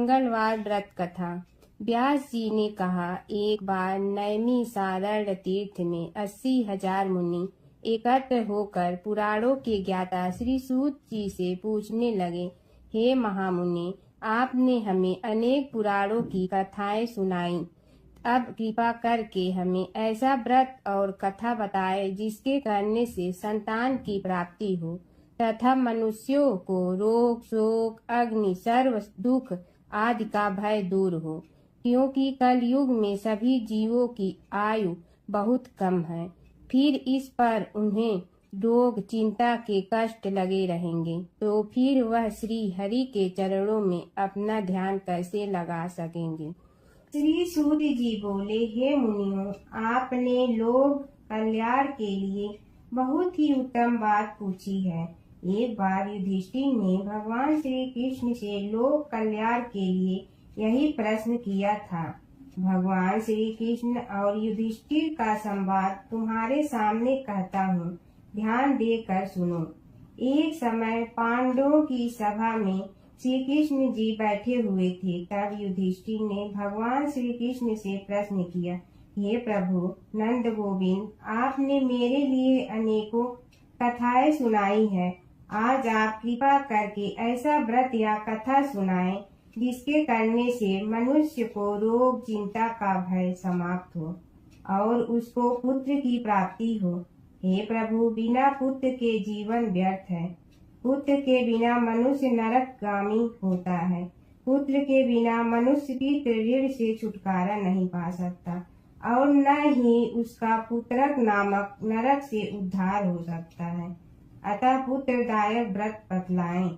मंगलवार व्रत कथा। व्यास जी ने कहा, एक बार नैमिषारण्य तीर्थ में 80,000 मुनि एकत्र होकर पुराणों के ज्ञाता श्री सूत जी से पूछने लगे, हे महामुनि, आपने हमें अनेक पुराणों की कथाएं सुनाई। अब कृपा करके हमें ऐसा व्रत और कथा बताए जिसके करने से संतान की प्राप्ति हो तथा मनुष्यों को रोग, शोक, अग्नि, सर्व दुख आदि का भय दूर हो, क्योंकि कलयुग में सभी जीवों की आयु बहुत कम है। फिर इस पर उन्हें रोग, चिंता के कष्ट लगे रहेंगे, तो फिर वह श्री हरि के चरणों में अपना ध्यान कैसे लगा सकेंगे। श्री सूर्य जी बोले, हे मुनियों, आपने लोक कल्याण के लिए बहुत ही उत्तम बात पूछी है। एक बार युधिष्ठिर ने भगवान श्री कृष्ण से लोक कल्याण के लिए यही प्रश्न किया था। भगवान श्री कृष्ण और युधिष्ठिर का संवाद तुम्हारे सामने कहता हूँ, ध्यान देकर सुनो। एक समय पांडवों की सभा में श्री कृष्ण जी बैठे हुए थे। तब युधिष्ठिर ने भगवान श्री कृष्ण से प्रश्न किया, हे प्रभु नंद गोविंद, आपने मेरे लिए अनेकों कथाएं सुनाई है। आज आप कृपा करके ऐसा व्रत या कथा सुनाएं जिसके करने से मनुष्य को रोग, चिंता का भय समाप्त हो और उसको पुत्र की प्राप्ति हो। हे प्रभु, बिना पुत्र के जीवन व्यर्थ है। पुत्र के बिना मनुष्य नरकगामी होता है। पुत्र के बिना मनुष्य पितृ ऋण से छुटकारा नहीं पा सकता और न ही उसका पुत्रक नामक नरक से उद्धार हो सकता है। अतः पुत्रदायक व्रत बतलाएं।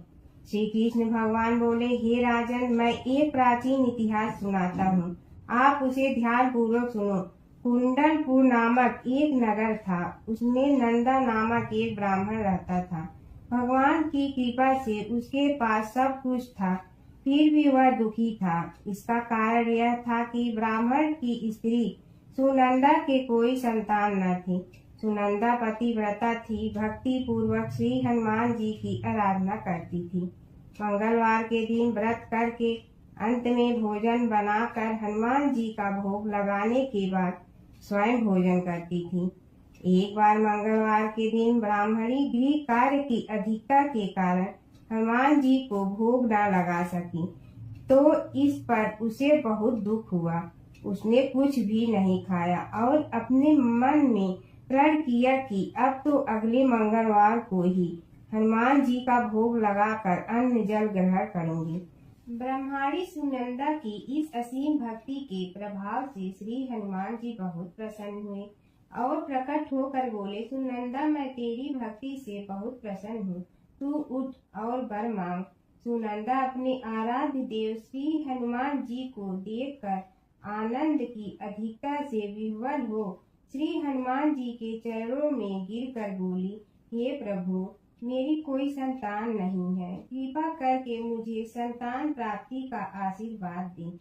श्री कृष्ण भगवान बोले, हे राजन, मैं एक प्राचीन इतिहास सुनाता हूँ, आप उसे ध्यान पूर्वक सुनो। कुंडलपुर नामक एक नगर था। उसमें नंदा नामक एक ब्राह्मण रहता था। भगवान की कृपा से उसके पास सब कुछ था, फिर भी वह दुखी था। इसका कारण यह था कि ब्राह्मण की स्त्री सुनंदा के कोई संतान न थी। सुनंदा पतिव्रता थी, भक्ति पूर्वक श्री हनुमान जी की आराधना करती थी। मंगलवार के दिन व्रत करके अंत में भोजन बनाकर हनुमान जी का भोग लगाने के बाद स्वयं भोजन करती थी। एक बार मंगलवार के दिन ब्राह्मणी गृह कार्य की अधिकता के कारण हनुमान जी को भोग न लगा सकी, तो इस पर उसे बहुत दुख हुआ। उसने कुछ भी नहीं खाया और अपने मन में प्रण किया कि अब तो अगले मंगलवार को ही हनुमान जी का भोग लगाकर अन्न जल ग्रहण करूंगी। ब्रह्माणी सुनंदा की इस असीम भक्ति के प्रभाव से श्री हनुमान जी बहुत प्रसन्न हुए और प्रकट होकर बोले, सुनंदा, मैं तेरी भक्ति से बहुत प्रसन्न हूँ, तू उठ और वर मांग। सुनंदा अपने आराध्य देव श्री हनुमान जी को देखकर आनंद की अधिकता से विह्वल हो श्री हनुमान जी के चरणों में गिरकर बोली, हे प्रभु, मेरी कोई संतान नहीं है, कृपा करके मुझे संतान प्राप्ति का आशीर्वाद दें,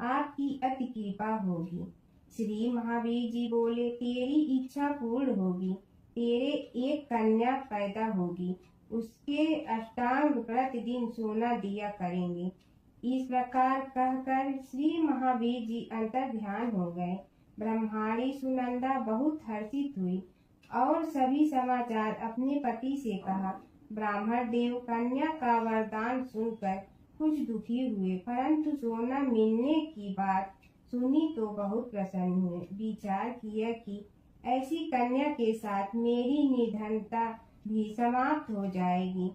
आपकी अति कृपा होगी। श्री महावीर जी बोले, तेरी इच्छा पूर्ण होगी, तेरे एक कन्या पैदा होगी, उसके अष्टांग प्रतिदिन सोना दिया करेंगे। इस प्रकार कहकर श्री महावीर जी अंतर ध्यान हो गए। ब्रह्माणी सुनंदा बहुत हर्षित हुई और सभी समाचार अपने पति से कहा। ब्राह्मण देव कन्या का वरदान सुनकर कुछ दुखी हुए, परंतु सोना मिलने की बात सुनी तो बहुत प्रसन्न हुए। विचार किया कि ऐसी कन्या के साथ मेरी निर्धनता भी समाप्त हो जाएगी।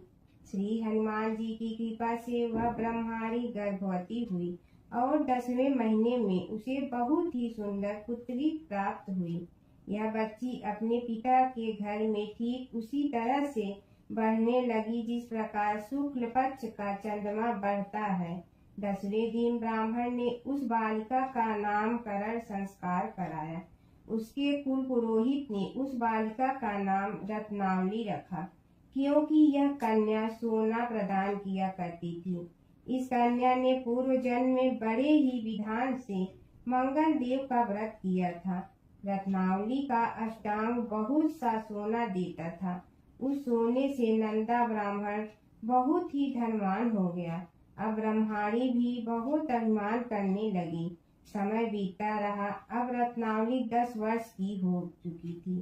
श्री हनुमान जी की कृपा से वह ब्रह्माणी गर्भवती हुई और 10वें महीने में उसे बहुत ही सुंदर पुत्री प्राप्त हुई। यह बच्ची अपने पिता के घर में ठीक उसी तरह से बढ़ने लगी जिस प्रकार शुक्ल पक्ष का चंद्रमा बढ़ता है। 10वें दिन ब्राह्मण ने उस बालिका का नामकरण संस्कार कराया। उसके कुल पुरोहित ने उस बालिका का नाम रत्नावली रखा, क्योंकि यह कन्या सोना प्रदान किया करती थी। इस कन्या ने पूर्व जन्म में बड़े ही विधान से मंगल देव का व्रत किया था। रत्नावली का अष्टांग बहुत सा सोना देता था। उस सोने से नंदा ब्राह्मण बहुत ही धनवान हो गया। अब ब्रह्माणी भी बहुत अभिमान करने लगी। समय बीतता रहा। अब रत्नावली 10 वर्ष की हो चुकी थी।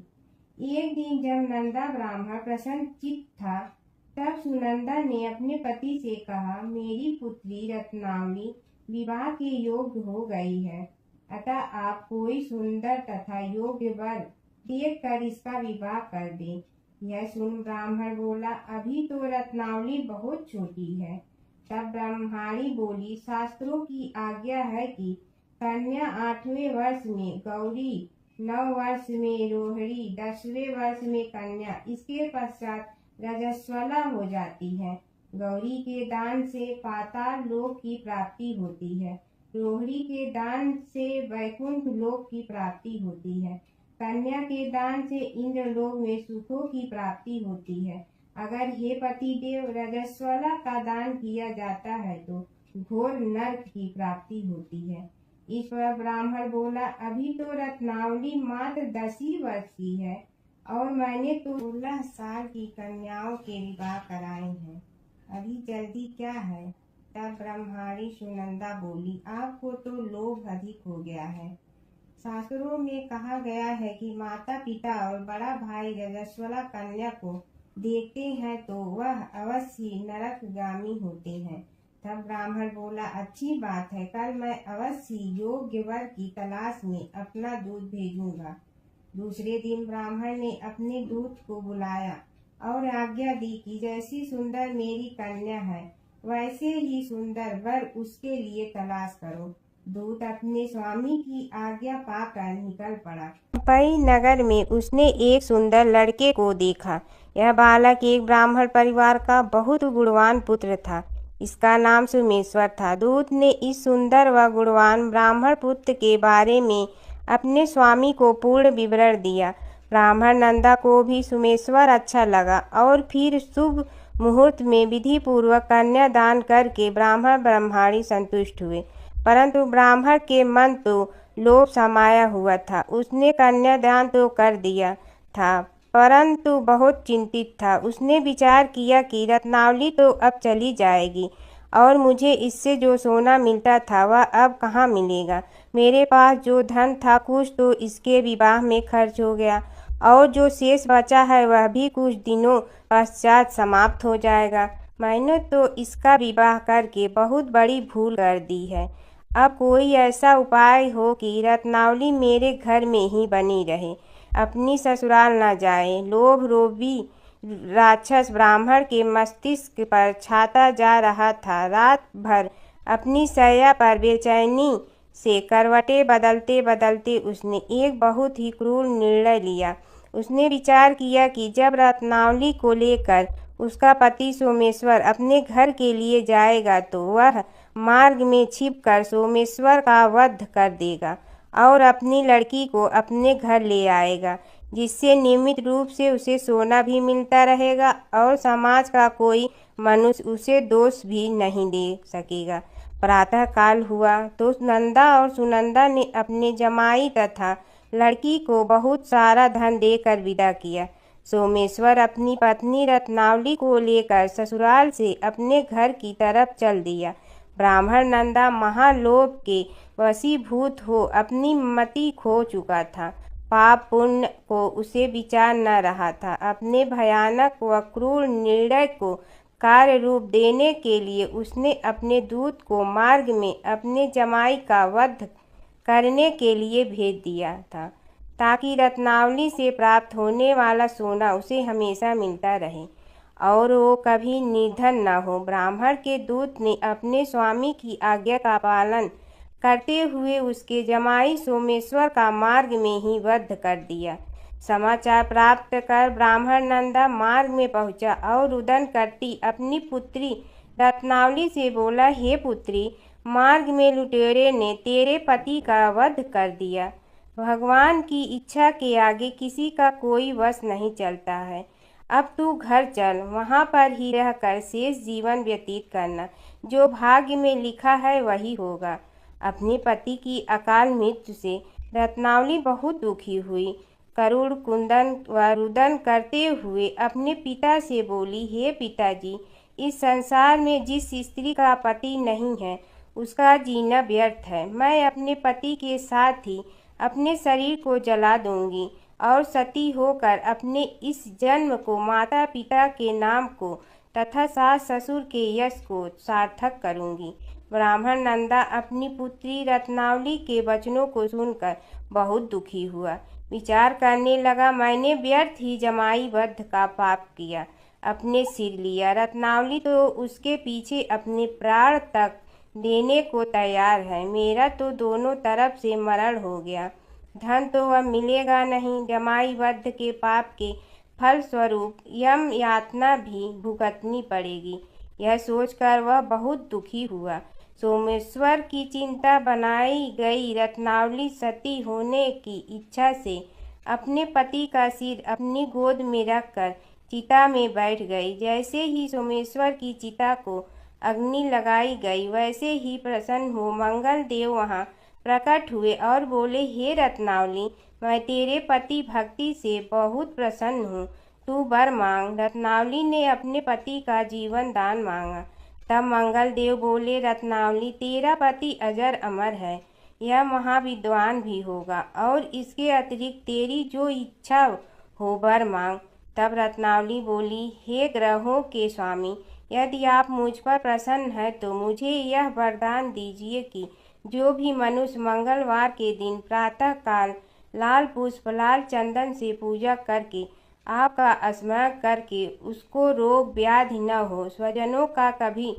एक दिन जब नंदा ब्राह्मण प्रसन्न चित्त था, तब सुनंदा ने अपने पति से कहा, मेरी पुत्री रत्नावली विवाह के योग्य हो गई है, अतः आप कोई सुंदर तथा योग्य वर देखकर इसका विवाह कर दें। यह सुन ब्राह्मण बोला, अभी तो रत्नावली बहुत छोटी है। तब ब्रह्माणी बोली, शास्त्रों की आज्ञा है कि कन्या 8वें वर्ष में गौरी, 9 वर्ष में रोहिणी, 10वें वर्ष में कन्या, इसके पश्चात रजस्वला हो जाती है। गौरी के दान से पाताल लोक की प्राप्ति होती है, रोहिणी के दान से वैकुंठ लोक की प्राप्ति होती है, कन्या के दान से इंद्रलोक में सुखों की प्राप्ति होती है। अगर हे पतिदेव रजस्वला का दान किया जाता है तो घोर नरक की प्राप्ति होती है। इस पर ब्राह्मण बोला, अभी तो रत्नावली मात्र 10 ही वर्ष की है और मैंने तो 16 साल की कन्याओं के विवाह कराए हैं, अभी जल्दी क्या है। तब ब्रह्माणी सुनंदा बोली, आपको तो लोभ अधिक हो गया है। शास्त्रों में कहा गया है कि माता पिता और बड़ा भाई रजस्वला कन्या को देखते हैं तो वह अवश्य नरकगामी होते हैं। तब ब्राह्मण बोला, अच्छी बात है, कल मैं अवश्य योग्य वर की तलाश में अपना दूध भेजूंगा। दूसरे दिन ब्राह्मण ने अपने दूत को बुलाया और आज्ञा दी कि जैसी सुंदर मेरी कन्या है, वैसे ही सुंदर वर उसके लिए तलाश करो। दूत अपने स्वामी की आज्ञा पाकर निकल पड़ा। पई नगर में उसने एक सुंदर लड़के को देखा। यह बालक एक ब्राह्मण परिवार का बहुत गुणवान पुत्र था। इसका नाम सोमेश्वर था। दूत ने इस सुंदर व गुणवान ब्राह्मण पुत्र के बारे में अपने स्वामी को पूर्ण विवरण दिया। ब्राह्मण नंदा को भी सोमेश्वर अच्छा लगा और फिर शुभ मुहूर्त में विधि पूर्वक कन्यादान करके ब्राह्मण ब्रह्माणी संतुष्ट हुए। परंतु ब्राह्मण के मन तो लोभ समाया हुआ था। उसने कन्यादान तो कर दिया था, परंतु बहुत चिंतित था। उसने विचार किया कि रत्नावली तो अब चली जाएगी और मुझे इससे जो सोना मिलता था वह अब कहाँ मिलेगा। मेरे पास जो धन था कुछ तो इसके विवाह में खर्च हो गया और जो शेष बचा है वह भी कुछ दिनों पश्चात समाप्त हो जाएगा। मैंने तो इसका विवाह करके बहुत बड़ी भूल कर दी है। अब कोई ऐसा उपाय हो कि रत्नावली मेरे घर में ही बनी रहे, अपनी ससुराल न जाए। लोभ रोभी राक्षस ब्राह्मण के मस्तिष्क पर छाता जा रहा था। रात भर अपनी शैया पर बेचैनी से करवटें बदलते बदलते उसने एक बहुत ही क्रूर निर्णय लिया। उसने विचार किया कि जब रत्नावली को लेकर उसका पति सोमेश्वर अपने घर के लिए जाएगा तो वह मार्ग में छिपकर सोमेश्वर का वध कर देगा और अपनी लड़की को अपने घर ले आएगा, जिससे नियमित रूप से उसे सोना भी मिलता रहेगा और समाज का कोई मनुष्य उसे दोष भी नहीं दे सकेगा। प्रातः काल हुआ तो नंदा और सुनंदा ने अपने जमाई तथा लड़की को बहुत सारा धन देकर विदा किया। सोमेश्वर अपनी पत्नी रत्नावली को लेकर ससुराल से अपने घर की तरफ चल दिया। ब्राह्मण नंदा महालोभ के वशीभूत हो अपनी मति खो चुका था। पाप पुण्य को उसे विचार न रहा था। अपने भयानक व क्रूर निर्णय को कार्य रूप देने के लिए उसने अपने दूत को मार्ग में अपने जमाई का वध करने के लिए भेज दिया था, ताकि रत्नावली से प्राप्त होने वाला सोना उसे हमेशा मिलता रहे और वो कभी निर्धन न हो। ब्राह्मण के दूत ने अपने स्वामी की आज्ञा का पालन करते हुए उसके जमाई सोमेश्वर का मार्ग में ही वध कर दिया। समाचार प्राप्त कर ब्राह्मण नंदा मार्ग में पहुंचा और रुदन करती अपनी पुत्री रत्नावली से बोला, हे पुत्री, मार्ग में लुटेरे ने तेरे पति का वध कर दिया। भगवान की इच्छा के आगे किसी का कोई वश नहीं चलता है। अब तू घर चल, वहाँ पर ही रहकर शेष जीवन व्यतीत करना। जो भाग्य में लिखा है वही होगा। अपने पति की अकाल मृत्यु से रत्नावली बहुत दुखी हुई। करुण कुंदन व रुदन करते हुए अपने पिता से बोली, हे पिताजी, इस संसार में जिस स्त्री का पति नहीं है उसका जीना व्यर्थ है। मैं अपने पति के साथ ही अपने शरीर को जला दूंगी और सती होकर अपने इस जन्म को, माता पिता के नाम को तथा सास ससुर के यश को सार्थक करूंगी। ब्राह्मण नंदा अपनी पुत्री रत्नावली के वचनों को सुनकर बहुत दुखी हुआ। विचार करने लगा, मैंने व्यर्थ ही जमाई वध का पाप किया, अपने सिर लिया। रत्नावली तो उसके पीछे अपने प्राण तक देने को तैयार है। मेरा तो दोनों तरफ से मरण हो गया। धन तो अब मिलेगा नहीं। जमाई वध के पाप के फल स्वरूप यम यातना भी भुगतनी पड़ेगी। यह सोचकर वह बहुत दुखी हुआ। सोमेश्वर की चिंता बनाई गई रत्नावली सती होने की इच्छा से अपने पति का सिर अपनी गोद में रखकर चिता में बैठ गई। जैसे ही सोमेश्वर की चिता को अग्नि लगाई गई, वैसे ही प्रसन्न हो मंगल देव वहां प्रकट हुए और बोले, हे रत्नावली, मैं तेरे पति भक्ति से बहुत प्रसन्न हूँ, तू वर मांग। रत्नावली ने अपने पति का जीवन दान मांगा। तब मंगल देव बोले, रत्नावली, तेरा पति अजर अमर है, यह महाविद्वान भी होगा और इसके अतिरिक्त तेरी जो इच्छा हो वर मांग। तब रत्नावली बोली, हे ग्रहों के स्वामी, यदि आप मुझ पर प्रसन्न हैं तो मुझे यह वरदान दीजिए कि जो भी मनुष्य मंगलवार के दिन प्रातः काल लाल पुष्प, लाल चंदन से पूजा करके आपका स्मरण करके उसको रोग व्याधि न हो, स्वजनों का कभी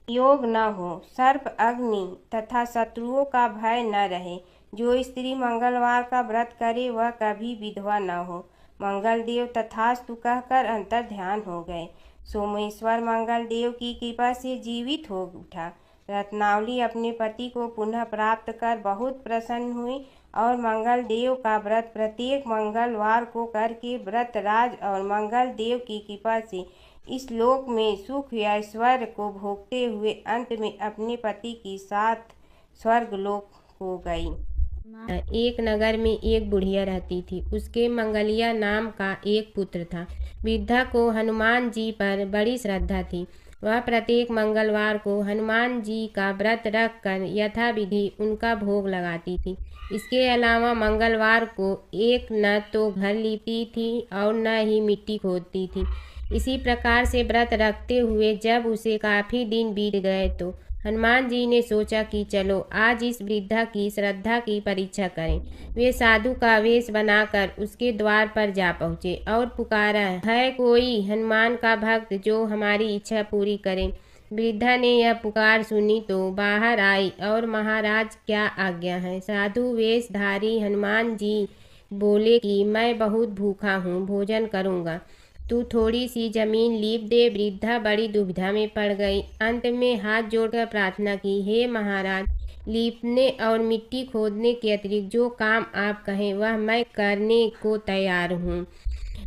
योग न हो, सर्प अग्नि तथा शत्रुओं का भय न रहे। जो स्त्री मंगलवार का व्रत करे वह कभी विधवा न हो। मंगल देव तथास्तु कहकर अंतर ध्यान हो गए। सोमेश्वर मंगल देव की कृपा से जीवित हो उठा। रत्नावली अपने पति को पुनः प्राप्त कर बहुत प्रसन्न हुई और मंगल देव का व्रत प्रत्येक मंगलवार को करके व्रतराज और मंगल देव की कृपा से इस लोक में सुख ऐश्वर्य को भोगते हुए अंत में अपने पति के साथ स्वर्गलोक हो गई। एक नगर में एक बुढ़िया रहती थी। उसके मंगलिया नाम का एक पुत्र था। वृद्धा को हनुमान जी पर बड़ी श्रद्धा थी। वह प्रत्येक मंगलवार को हनुमान जी का व्रत रख कर यथाविधि उनका भोग लगाती थी। इसके अलावा मंगलवार को एक न तो घर लीपती थी और न ही मिट्टी खोदती थी। इसी प्रकार से व्रत रखते हुए जब उसे काफ़ी दिन बीत गए तो हनुमान जी ने सोचा कि चलो आज इस वृद्धा की श्रद्धा की परीक्षा करें। वे साधु का वेश बनाकर उसके द्वार पर जा पहुँचे और पुकारा, है कोई हनुमान का भक्त जो हमारी इच्छा पूरी करे। वृद्धा ने यह पुकार सुनी तो बाहर आई और महाराज क्या आज्ञा है। साधु वेशधारी हनुमान जी बोले कि मैं बहुत भूखा हूँ, भोजन करूँगा, तू थोड़ी सी जमीन लीप दे। वृद्धा बड़ी दुविधा में पड़ गई। अंत में हाथ जोड़कर प्रार्थना की, हे महाराज, लीपने और मिट्टी खोदने के अतिरिक्त जो काम आप कहें वह मैं करने को तैयार हूँ।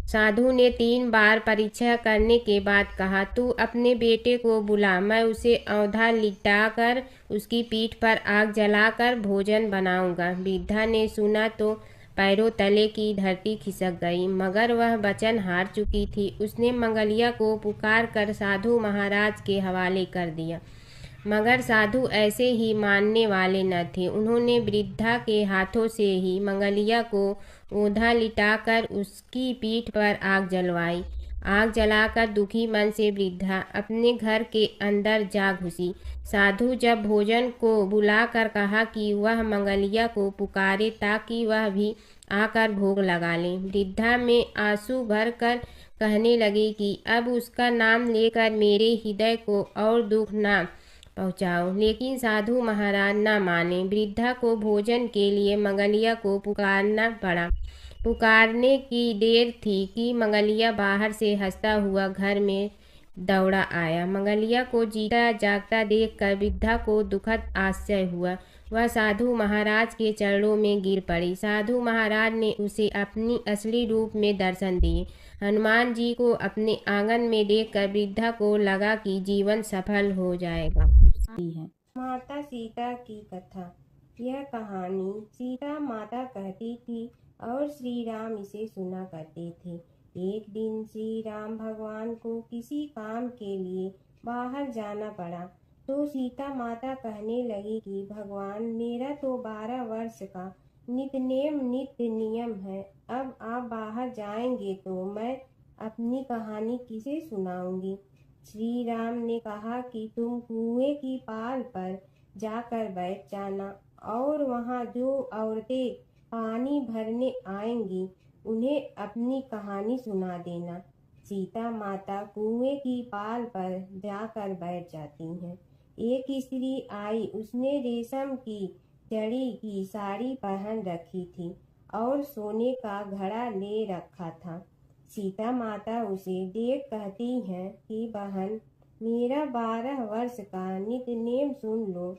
साधु ने 3 बार परीक्षा करने के बाद कहा, तू अपने बेटे को बुला, मैं उसे औंधा लिटाकर उसकी पीठ पर आग जलाकर भोजन बनाऊंगा। वृद्धा ने सुना तो पैरों तले की धरती खिसक गई, मगर वह वचन हार चुकी थी। उसने मंगलिया को पुकार कर साधु महाराज के हवाले कर दिया, मगर साधु ऐसे ही मानने वाले न थे। उन्होंने वृद्धा के हाथों से ही मंगलिया को औंधा लिटाकर उसकी पीठ पर आग जलवाई। आग जलाकर दुखी मन से वृद्धा अपने घर के अंदर जा घुसी। साधु जब भोजन को बुलाकर कहा कि वह मंगलिया को पुकारे ताकि वह भी आकर भोग लगा ले, वृद्धा में आंसू भरकर कहने लगी कि अब उसका नाम लेकर मेरे हृदय को और दुख ना पहुँचाओ। लेकिन साधु महाराज न माने। वृद्धा को भोजन के लिए मंगलिया को पुकारना पड़ा। पुकारने की देर थी कि मंगलिया बाहर से हंसता हुआ घर में दौड़ा आया। मंगलिया को जीता जागता देखकर वृद्धा को दुखद आश्चर्य हुआ। वह साधु महाराज के चरणों में गिर पड़ी। साधु महाराज ने उसे अपनी असली रूप में दर्शन दिए। हनुमान जी को अपने आंगन में देखकर वृद्धा को लगा कि जीवन सफल हो जाएगा। माता सीता की कथा। यह कहानी सीता माता कहती थी और श्री राम इसे सुना करते थे। एक दिन श्री राम भगवान को किसी काम के लिए बाहर जाना पड़ा। तो सीता माता कहने लगी कि भगवान, मेरा तो 12 वर्ष का नित्य नियम है। अब आप बाहर जाएंगे तो मैं अपनी कहानी किसे सुनाऊंगी। श्री राम ने कहा कि तुम कुएं की पाल पर जाकर बैठ जाना और वहां जो औरतें पानी भरने आएंगी उन्हें अपनी कहानी सुना देना। सीता माता कुएं की पाल पर जाकर बैठ जाती हैं। एक स्त्री आई, उसने रेशम की जड़ी की साड़ी पहन रखी थी और सोने का घड़ा ले रखा था। सीता माता उसे देख कहती हैं कि बहन, मेरा 12 वर्ष का नित्य सुन लो।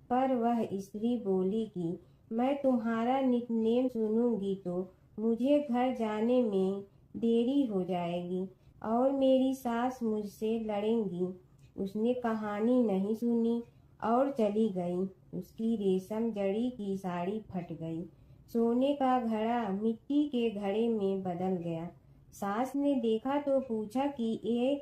पर वह स्त्री बोली कि मैं तुम्हारा नित्य सुनूंगी तो मुझे घर जाने में देरी हो जाएगी और मेरी सास मुझसे लड़ेंगी। उसने कहानी नहीं सुनी और चली गई। उसकी रेशम जड़ी की साड़ी फट गई। सोने का घड़ा मिट्टी के घड़े में बदल गया। सास ने देखा तो पूछा कि ये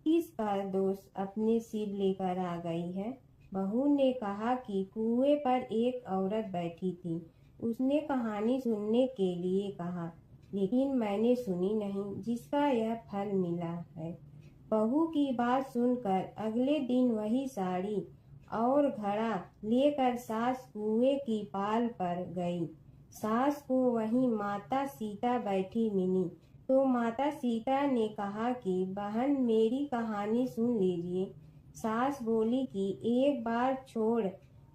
किसका दोष अपने सिर लेकर आ गई है। बहू ने कहा कि कुएं पर एक औरत बैठी थी। उसने कहानी सुनने के लिए कहा, लेकिन मैंने सुनी नहीं, जिसका यह फल मिला है। बहू की बात सुनकर अगले दिन वही साड़ी और घड़ा लेकर सास कुएं की पाल पर गई। सास को वहीं माता सीता बैठी मिली। तो माता सीता ने कहा कि बहन, मेरी कहानी सुन लीजिए। सास बोली कि एक बार छोड़,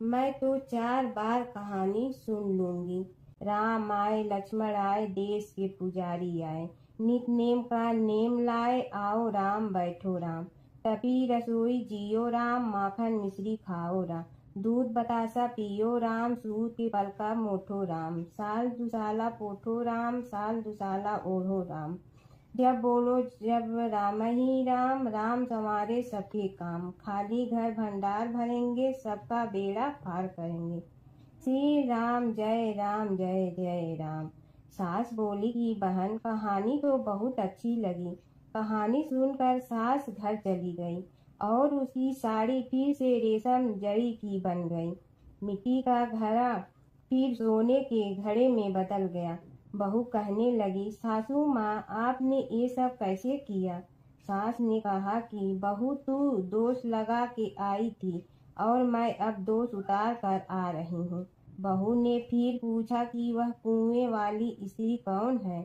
मैं तो 4 बार कहानी सुन लूंगी। राम आए, लक्ष्मण आए, देश के पुजारी आए, नित नेम का नेम लाए, आओ राम बैठो राम। तपी रसोई जियो राम, माखन मिश्री खाओ राम। दूध बतासा पियो राम, सूत के पलका मोठो राम। साल दुसाला पोठो राम, साल दुसाला ओढ़ो राम। जब बोलो जब राम ही राम, राम संवारे सबके काम। खाली घर भंडार भरेंगे, सबका बेड़ा पार करेंगे। श्री राम जय राम जय जय राम। सास बोली कि बहन, कहानी तो बहुत अच्छी लगी। कहानी सुनकर सास घर चली गई और उसकी साड़ी फिर से रेशम जड़ी की बन गई। मिट्टी का घड़ा फिर सोने के घड़े में बदल गया। बहू कहने लगी, सासू माँ, आपने ये सब कैसे किया। सास ने कहा कि बहू, तू दोष लगा के आई थी और मैं अब दोष उतार कर आ रही हूँ। बहू ने फिर पूछा कि वह कुएं वाली स्त्री कौन है।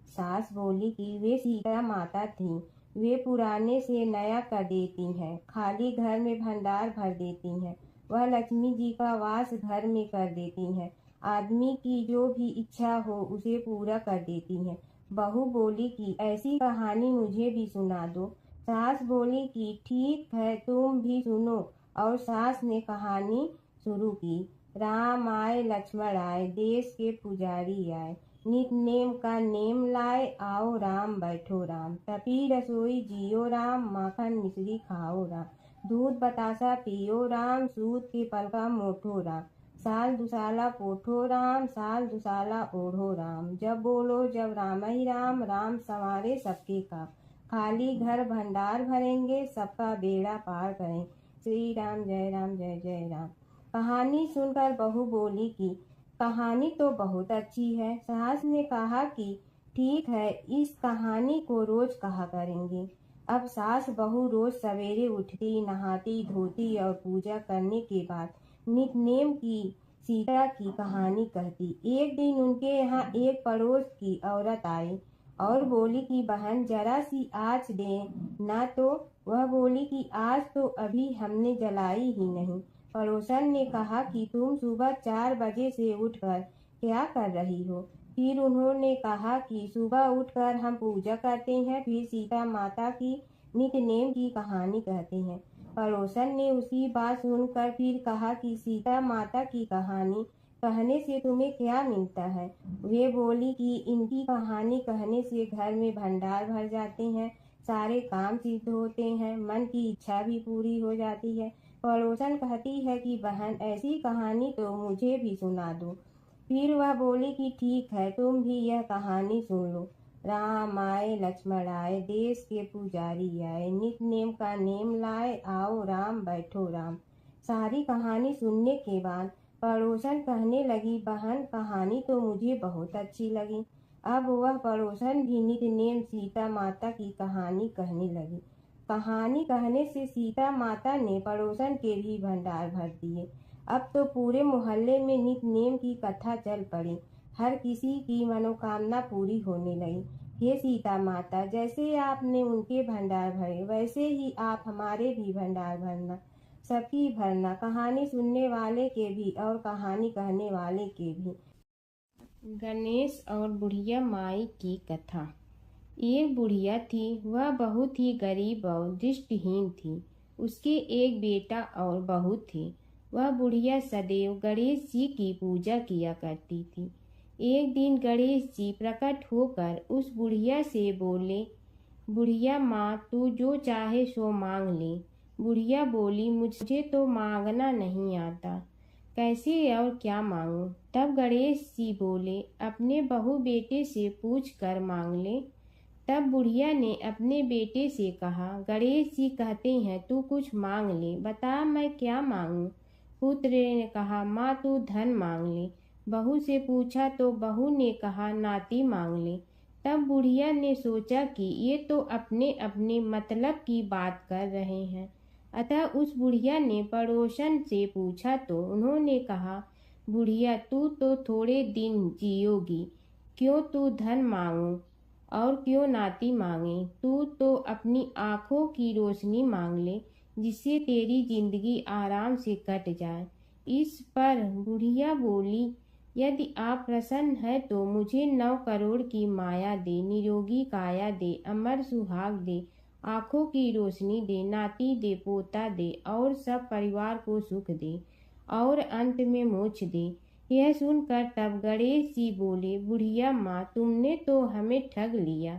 सास बोली कि वे सीता माता थी। वे पुराने से नया कर देती हैं, खाली घर में भंडार भर देती हैं। वह लक्ष्मी जी का वास घर में कर देती हैं। आदमी की जो भी इच्छा हो उसे पूरा कर देती हैं। बहू बोली कि ऐसी कहानी मुझे भी सुना दो। सास बोली कि ठीक है, तुम भी सुनो। और सास ने कहानी शुरू की। राम आए, लक्ष्मण आए, देश के पुजारी आए, नित नेम का नेम लाए, आओ राम बैठो राम। तपी रसोई जियो राम, माखन मिश्री खाओ राम। दूध बतासा पियो राम, सूत के पलका मोठो राम। साल दुसाला पोठो राम, साल दुसाला ओढ़ो राम। जब बोलो जब राम ही राम, राम संवारे सबके काम। खाली घर भंडार भरेंगे, सबका बेड़ा पार करें। श्री राम जय जय राम। कहानी सुनकर बहू बोली कि कहानी तो बहुत अच्छी है। सास ने कहा कि ठीक है, इस कहानी को रोज कहा करेंगे। अब सास बहू रोज सवेरे उठती, नहाती धोती और पूजा करने के बाद नित नेम की सीता की कहानी कहती। एक दिन उनके यहाँ एक पड़ोस की औरत आई और बोली कि बहन, जरा सी आँच दे ना। तो वह बोली कि आज तो अभी हमने जलाई ही नहीं। पड़ोसन ने कहा कि तुम सुबह 4 बजे से उठकर क्या कर रही हो। फिर उन्होंने कहा कि सुबह उठकर हम पूजा करते हैं, फिर सीता माता की नित्य नेम की कहानी कहते हैं। पड़ोसन ने उसकी बात सुनकर फिर कहा कि सीता माता की कहानी कहने से तुम्हें क्या मिलता है। वे बोली कि इनकी कहानी कहने से घर में भंडार भर जाते हैं, सारे काम सिद्ध होते हैं, मन की इच्छा भी पूरी हो जाती है। पड़ोसन कहती है कि बहन, ऐसी कहानी तो मुझे भी सुना दो। फिर वह बोली कि ठीक है, तुम भी यह कहानी सुन लो। राम आए लक्ष्मण आए, देश के पुजारी आए, नित नेम का नेम लाए, आओ राम बैठो राम। सारी कहानी सुनने के बाद पड़ोसन कहने लगी, बहन कहानी तो मुझे बहुत अच्छी लगी। अब वह पड़ोसन भी नित नेम सीता माता की कहानी कहने लगी। कहानी कहने से सीता माता ने पड़ोसन के भी भंडार भर दिए। अब तो पूरे मोहल्ले में नित नेम की कथा चल पड़ी। हर किसी की मनोकामना पूरी होने लगी। हे सीता माता, जैसे आपने उनके भंडार भरे वैसे ही आप हमारे भी भंडार भरना, सबकी भरना, कहानी सुनने वाले के भी और कहानी कहने वाले के भी। गणेश और बुढ़िया माई की कथा। एक बुढ़िया थी, वह बहुत ही गरीब और दृष्टिहीन थी। उसके एक बेटा और बहू थे। वह बुढ़िया सदैव गणेश जी की पूजा किया करती थी। एक दिन गणेश जी प्रकट होकर उस बुढ़िया से बोले, बुढ़िया माँ, तू जो चाहे सो मांग ले। बुढ़िया बोली, मुझे तो मांगना नहीं आता, कैसे और क्या मांगूं? तब गणेश जी बोले, अपने बहू बेटे से पूछ कर मांग ले। तब बुढ़िया ने अपने बेटे से कहा, गणेश जी कहते हैं तू कुछ मांग ले, बता मैं क्या मांगूं? पुत्र ने कहा, माँ तू धन मांग ले। बहू से पूछा तो बहू ने कहा, नाती मांग ले। तब बुढ़िया ने सोचा कि ये तो अपने अपने मतलब की बात कर रहे हैं। अतः उस बुढ़िया ने पड़ोसन से पूछा तो उन्होंने कहा, बुढ़िया तू तो थोड़े दिन जियोगी, क्यों तू धन मांगो और क्यों नाती मांगे? तू तो अपनी आँखों की रोशनी मांग ले, जिससे तेरी जिंदगी आराम से कट जाए। इस पर बुढ़िया बोली, यदि आप प्रसन्न है तो मुझे 9 करोड़ की माया दे, निरोगी काया दे, अमर सुहाग दे, आँखों की रोशनी दे, नाती दे, पोता दे और सब परिवार को सुख दे और अंत में मोक्ष दे। यह सुनकर तब गणेश जी बोले, बुढ़िया माँ, तुमने तो हमें ठग लिया,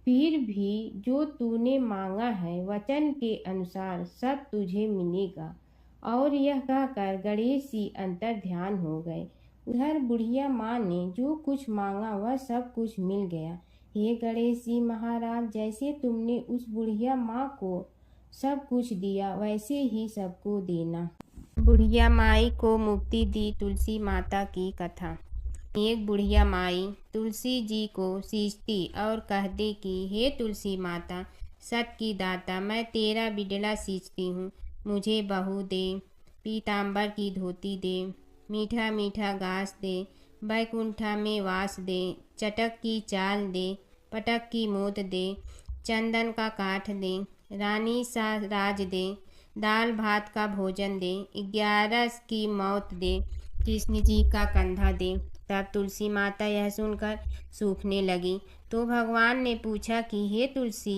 फिर भी जो तूने मांगा है वचन के अनुसार सब तुझे मिलेगा। और यह कहकर गणेश जी अंतर ध्यान हो गए। उधर बुढ़िया माँ ने जो कुछ मांगा वह सब कुछ मिल गया। हे गणेश जी महाराज, जैसे तुमने उस बुढ़िया माँ को सब कुछ दिया वैसे ही सबको देना। बुढ़िया माई को मुक्ति दी तुलसी माता की कथा। एक बुढ़िया माई तुलसी जी को सींचती और कहती कि हे तुलसी माता, सत की दाता, मैं तेरा बिडला सींचती हूँ, मुझे बहू दे, पीताम्बर की धोती दे, मीठा मीठा घास दे, बैकुंठा में वास दे, चटक की चाल दे, पटक की मोत दे, चंदन का काठ दे, रानी सा राज दे, दाल भात का भोजन दे, 11 की मौत दे, कृष्ण जी का कंधा दे। तब तुलसी माता यह सुनकर सूखने लगी। तो भगवान ने पूछा कि हे तुलसी,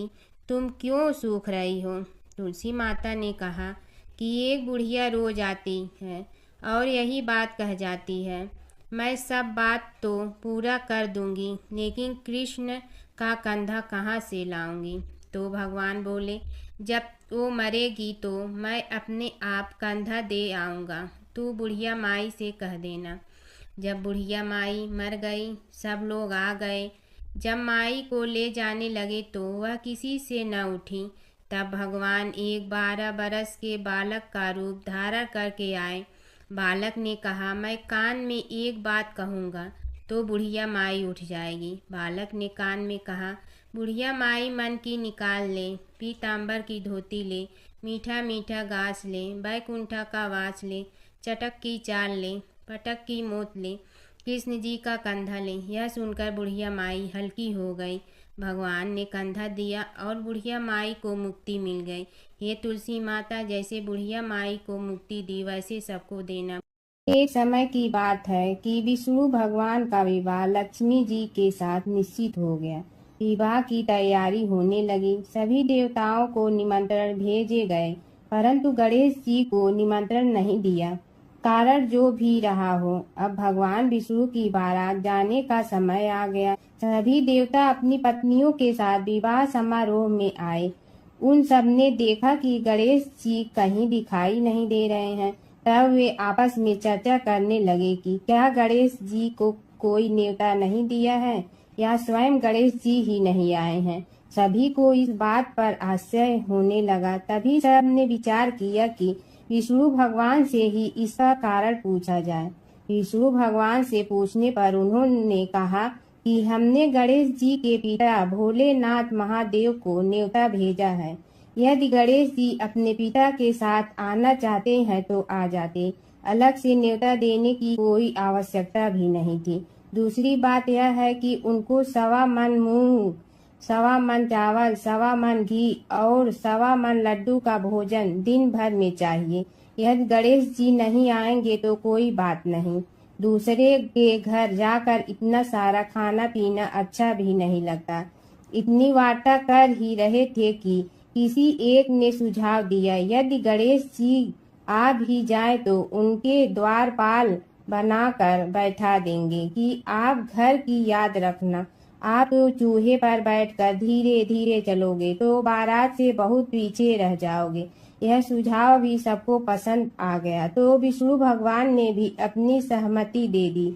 तुम क्यों सूख रही हो? तुलसी माता ने कहा कि एक बुढ़िया रोज आती है और यही बात कह जाती है, मैं सब बात तो पूरा कर दूंगी, लेकिन कृष्ण का कंधा कहाँ से लाऊंगी? तो भगवान बोले, जब वो मरेगी तो मैं अपने आप कंधा दे आऊँगा, तू बुढ़िया माई से कह देना। जब बुढ़िया माई मर गई, सब लोग आ गए। जब माई को ले जाने लगे तो वह किसी से न उठी। तब भगवान एक 12 बरस के बालक का रूप धारण करके आए। बालक ने कहा, मैं कान में एक बात कहूँगा तो बुढ़िया माई उठ जाएगी। बालक ने कान में कहा, बुढ़िया माई मन की निकाल ले, पीताम्बर की धोती ले, मीठा मीठा घास ले, बैकुंठा का वास ले, चटक की चाल ले, पटक की मोत ले, कृष्ण जी का कंधा ले। यह सुनकर बुढ़िया माई हल्की हो गई। भगवान ने कंधा दिया और बुढ़िया माई को मुक्ति मिल गई। हे तुलसी माता, जैसे बुढ़िया माई को मुक्ति दी वैसे सबको देना। एक समय की बात है कि विष्णु भगवान का विवाह लक्ष्मी जी के साथ निश्चित हो गया। विवाह की तैयारी होने लगी। सभी देवताओं को निमंत्रण भेजे गए, परंतु गणेश जी को निमंत्रण नहीं दिया। कारण जो भी रहा हो, अब भगवान विष्णु की बारात जाने का समय आ गया। सभी देवता अपनी पत्नियों के साथ विवाह समारोह में आए। उन सब ने देखा कि गणेश जी कहीं दिखाई नहीं दे रहे हैं। तब वे आपस में चर्चा करने लगे कि क्या गणेश जी को कोई न्योता नहीं दिया है। या स्वयं गणेश जी ही नहीं आए हैं। सभी को इस बात पर आश्चर्य होने लगा। तभी सबने विचार किया कि विष्णु भगवान से ही इसका कारण पूछा जाए। विष्णु भगवान से पूछने पर उन्होंने कहा कि हमने गणेश जी के पिता भोलेनाथ महादेव को न्योता भेजा है। यदि गणेश जी अपने पिता के साथ आना चाहते हैं तो आ जाते, अलग से न्योता देने की कोई आवश्यकता भी नहीं थी। दूसरी बात यह है कि उनको 1.25 मन मूंग, 1.25 मन चावल, 1.25 मन घी और 1.25 मन लड्डू का भोजन दिन भर में चाहिए। यदि गणेश जी नहीं आएंगे तो कोई बात नहीं, दूसरे के घर जाकर इतना सारा खाना पीना अच्छा भी नहीं लगता। इतनी वार्ता कर ही रहे थे कि किसी एक ने सुझाव दिया, यदि गणेश जी आ भी जाए तो उनके द्वारपाल बनाकर बैठा देंगे कि आप घर की याद रखना। आप तो चूहे पर बैठकर धीरे धीरे चलोगे तो बारात से बहुत पीछे रह जाओगे। यह सुझाव भी सबको पसंद आ गया तो विष्णु भगवान ने भी अपनी सहमति दे दी।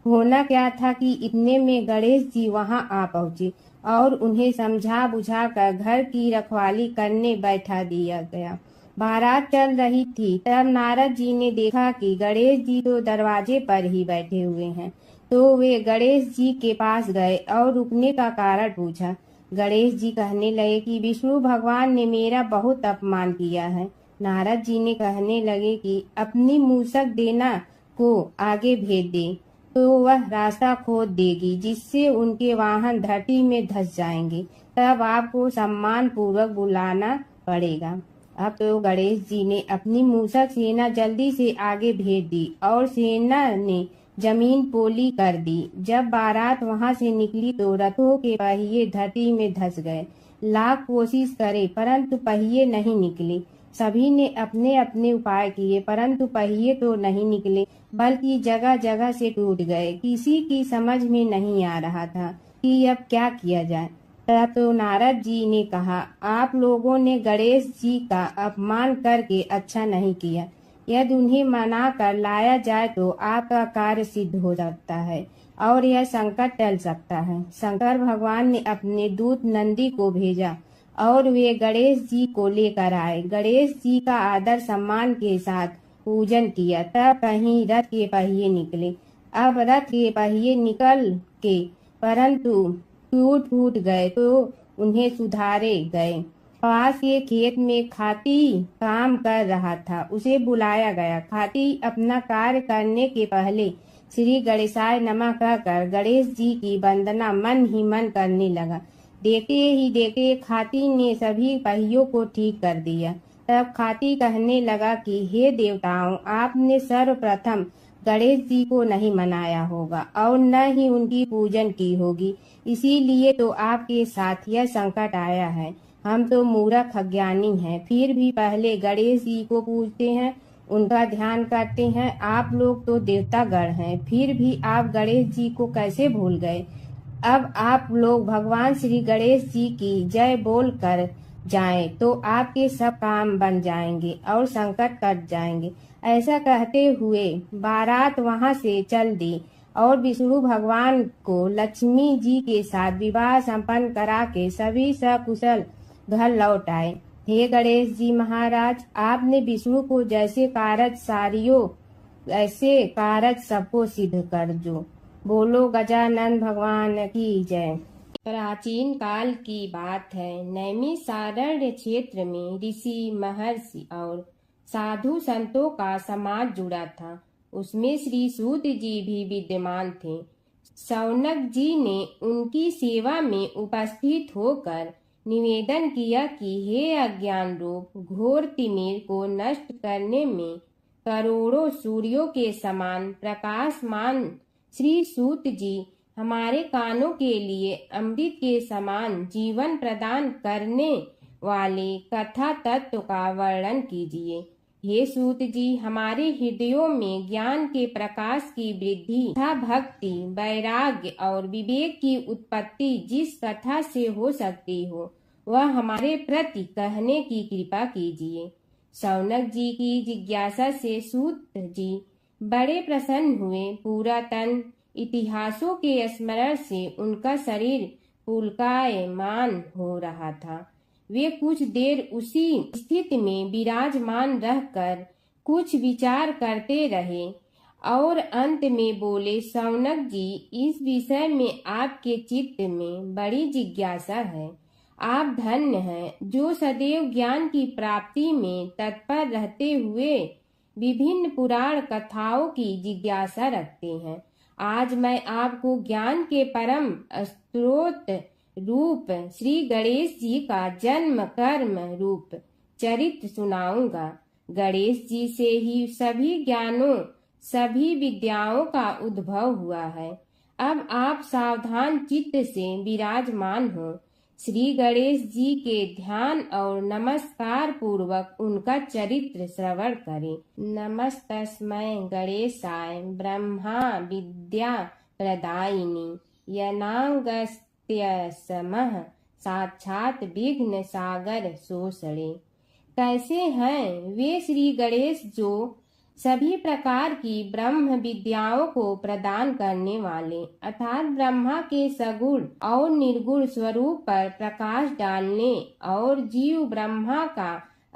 होना क्या था कि इतने में गणेश जी वहां आ पहुंचे और उन्हें समझा बुझाकर घर की रखवाली करने बैठा दिया गया। बारात चल रही थी, तब नारद जी ने देखा कि गणेश जी तो दरवाजे पर ही बैठे हुए हैं, तो वे गणेश जी के पास गए और रुकने का कारण पूछा। गणेश जी कहने लगे कि विष्णु भगवान ने मेरा बहुत अपमान किया है। नारद जी ने कहने लगे कि अपनी मूसक देना को आगे भेज दे तो वह रास्ता खोद देगी, जिससे उनके वाहन धरती में धंस जाएंगे। तब आपको सम्मान पूर्वक बुलाना पड़ेगा। अब तो गणेश जी ने अपनी मूसक सेना जल्दी से आगे भेज दी और सेना ने जमीन पोली कर दी। जब बारात वहां से निकली तो रथों के पहिए धरती में धंस गए। लाख कोशिश करे परंतु पहिए नहीं निकले। सभी ने अपने अपने उपाय किए परंतु पहिए तो नहीं निकले, बल्कि जगह जगह से टूट गए। किसी की समझ में नहीं आ रहा था कि अब क्या किया जाए। तब तो नारद जी ने कहा, आप लोगों ने गणेश जी का अपमान करके अच्छा नहीं किया। यदि उन्हें मना कर लाया जाए तो आपका कार्य सिद्ध हो सकता है और यह संकट टल सकता है। शंकर भगवान ने अपने दूत नंदी को भेजा और वे गणेश जी को लेकर आए। गणेश जी का आदर सम्मान के साथ पूजन किया। तब कहीं रथ के पहिए निकले। अब रथ के पहिए निकल के परंतु टूट गए तो उन्हें सुधारे गए। पास के खेत में खाती काम कर रहा था, उसे बुलाया गया। खाती अपना कार्य करने के पहले श्री गणेशाय नमः कहकर गणेश जी की वंदना मन ही मन करने लगा। देखते ही देखते खाती ने सभी पहियों को ठीक कर दिया। तब खाती कहने लगा कि हे देवताओं, आपने सर्वप्रथम गणेश जी को नहीं मनाया होगा और न ही उनकी पूजन की होगी, इसीलिए तो आपके साथ यह संकट आया है। हम तो मूर्ख अज्ञानी हैं, फिर भी पहले गणेश जी को पूजते हैं, उनका ध्यान करते हैं। आप लोग तो देवतागण हैं, फिर भी आप गणेश जी को कैसे भूल गए। अब आप लोग भगवान श्री गणेश जी की जय बोल कर जाएं तो आपके सब काम बन जाएंगे और संकट कट जाएंगे। ऐसा कहते हुए बारात वहां से चल दी और विष्णु भगवान को लक्ष्मी जी के साथ विवाह संपन्न करा के सभी सकुशल घर लौट आए। हे गणेश जी महाराज, आपने विष्णु को जैसे कारज सारियो ऐसे कारज सबको सिद्ध कर जो। बोलो गजानन भगवान की जय। प्राचीन काल की बात है। नैमिषारण्य क्षेत्र में ऋषि, महर्षि और साधु संतों का समाज जुड़ा था। उसमें श्री सूत जी भी विद्यमान थे। शौनक जी ने उनकी सेवा में उपस्थित होकर निवेदन किया कि हे अज्ञान रूप घोर तिमिर को नष्ट करने में करोड़ों सूर्यों के समान प्रकाशमान श्री सूत जी, हमारे कानों के लिए अमृत के समान जीवन प्रदान करने वाले कथा तत्व का वर्णन कीजिए। हे सूत जी, हमारे हृदयों में ज्ञान के प्रकाश की वृद्धि तथा भक्ति, वैराग्य और विवेक की उत्पत्ति जिस कथा से हो सकती हो, वह हमारे प्रति कहने की कृपा कीजिए। शौनक जी की जिज्ञासा से सूत जी बड़े प्रसन्न हुए। पूरा तन इतिहासों के स्मरण से उनका शरीर पुलकायमान हो रहा था। वे कुछ देर उसी स्थिति में विराजमान रहकर कुछ विचार करते रहे और अंत में बोले, शौनक जी, इस विषय में आपके चित्त में बड़ी जिज्ञासा है। आप धन्य हैं जो सदैव ज्ञान की प्राप्ति में तत्पर रहते हुए विभिन्न पुराण कथाओं की जिज्ञासा रखते हैं। आज मैं आपको ज्ञान के परम स्रोत रूप श्री गणेश जी का जन्म कर्म रूप चरित्र सुनाऊंगा। गणेश जी से ही सभी ज्ञानों सभी विद्याओं का उद्भव हुआ है। अब आप सावधान चित्त से विराजमान हो। श्री गणेश जी के ध्यान और नमस्कार पूर्वक उनका चरित्र श्रवण करें। नमस्तस्मै गणेशाय ब्रह्मा विद्या प्रदायिनी यनागस्त्यसमः साक्षात विघ्न सागर सोसड़े। कैसे हैं वे श्री गणेश जो सभी प्रकार की ब्रह्म विद्याओं को प्रदान करने वाले अर्थात ब्रह्मा के सगुण और निर्गुण स्वरूप पर प्रकाश डालने और जीव ब्रह्मा का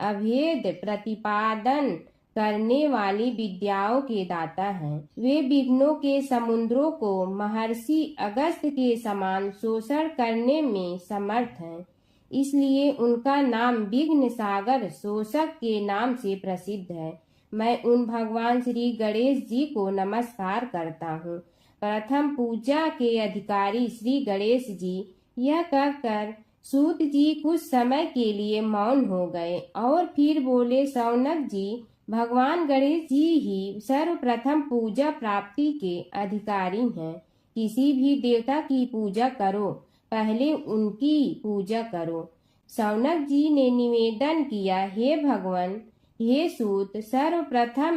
अभेद प्रतिपादन करने वाली विद्याओं के दाता हैं। वे विघ्नों के समुद्रों को महर्षि अगस्त्य के समान शोषण करने में समर्थ हैं। इसलिए उनका नाम विघ्न सागर शोषक के नाम से प्रसिद्ध है। मैं उन भगवान श्री गणेश जी को नमस्कार करता हूँ। प्रथम पूजा के अधिकारी श्री गणेश जी यह कहकर सूत जी कुछ समय के लिए मौन हो गए और फिर बोले, शौनक जी, भगवान गणेश जी ही सर्वप्रथम पूजा प्राप्ति के अधिकारी हैं। किसी भी देवता की पूजा करो, पहले उनकी पूजा करो। शौनक जी ने निवेदन किया, हे भगवान, हे सूत, सर्वप्रथम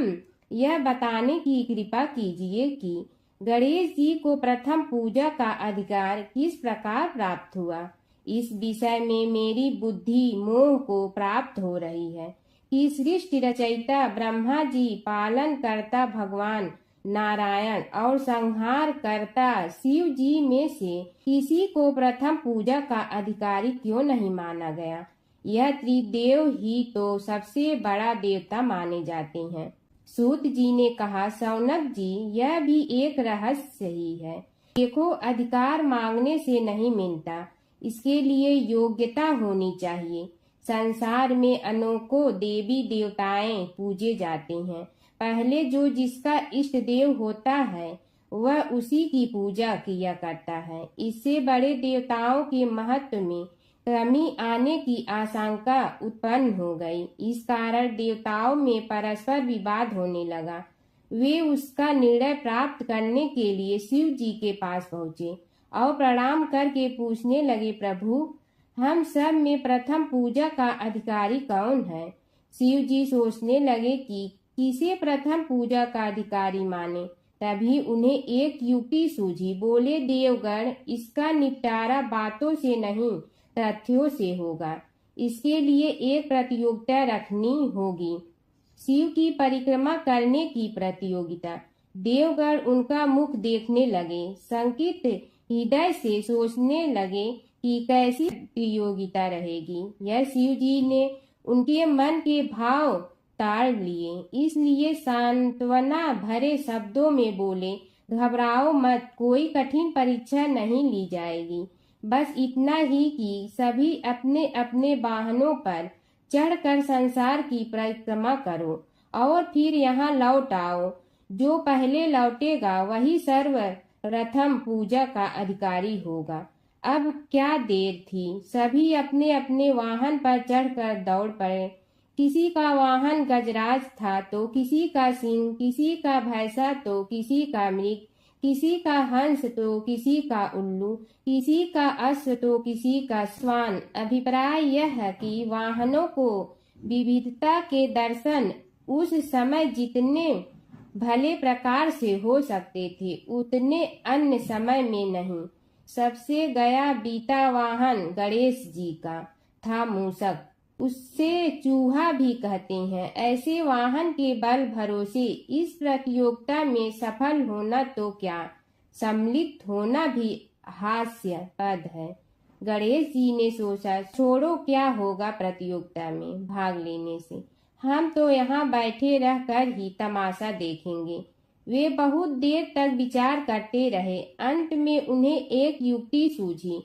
यह बताने की कृपा कीजिए कि गणेश जी को प्रथम पूजा का अधिकार किस प्रकार प्राप्त हुआ। इस विषय में मेरी बुद्धि मोह को प्राप्त हो रही है कि सृष्टि रचयिता ब्रह्मा जी, पालन करता भगवान नारायण और संहार करता शिव जी में से किसी को प्रथम पूजा का अधिकारी क्यों नहीं माना गया। यह त्रिदेव ही तो सबसे बड़ा देवता माने जाते हैं। सूत जी ने कहा, शौनक जी, यह भी एक रहस्य ही है। देखो, अधिकार मांगने से नहीं मिलता, इसके लिए योग्यता होनी चाहिए। संसार में अनेकों देवी देवताएं पूजे जाते हैं। पहले जो जिसका इष्ट देव होता है वह उसी की पूजा किया करता है। इससे बड़े देवताओं के महत्व में कमी आने की आशंका उत्पन्न हो गई। इस कारण देवताओं में परस्पर विवाद होने लगा। वे उसका निर्णय प्राप्त करने के लिए शिव जी के पास पहुँचे और प्रणाम करके पूछने लगे, प्रभु, हम सब में प्रथम पूजा का अधिकारी कौन है। शिव जी सोचने लगे कि किसे प्रथम पूजा का अधिकारी माने। तभी उन्हें एक युक्ति सूझी। बोले, देवगण, इसका निपटारा बातों से नहीं तथ्यों से होगा। इसके लिए एक प्रतियोगिता रखनी होगी, शिव की परिक्रमा करने की प्रतियोगिता। देवगण उनका मुख देखने लगे, शंकित हृदय से सोचने लगे कि कैसी प्रतियोगिता रहेगी। यह शिव जी ने उनके मन के भाव ताड़ लिए, इसलिए सांत्वना भरे शब्दों में बोले, घबराओ मत, कोई कठिन परीक्षा नहीं ली जाएगी। बस इतना ही कि सभी अपने अपने वाहनों पर चढ़कर संसार की परिक्रमा करो और फिर यहाँ लौट आओ। जो पहले लौटेगा वही सर्वप्रथम पूजा का अधिकारी होगा। अब क्या देर थी, सभी अपने अपने वाहन पर चढ़कर दौड़ पड़े। किसी का वाहन गजराज था तो किसी का सिंह, किसी का भैंसा तो किसी का मृग, किसी का हंस तो किसी का उल्लू, किसी का अश्व तो किसी का श्वान। अभिप्राय यह है कि वाहनों को विविधता के दर्शन उस समय जितने भले प्रकार से हो सकते थे उतने अन्य समय में नहीं। सबसे गया बीता वाहन गणेश जी का था मूषक, उससे चूहा भी कहते हैं। ऐसे वाहन के बल भरोसे इस प्रतियोगिता में सफल होना तो क्या, सम्मिलित होना भी हास्यास्पद है। गणेश जी ने सोचा, छोड़ो, क्या होगा प्रतियोगिता में भाग लेने से, हम तो यहाँ बैठे रहकर ही तमाशा देखेंगे। वे बहुत देर तक विचार करते रहे। अंत में उन्हें एक युक्ति सूझी।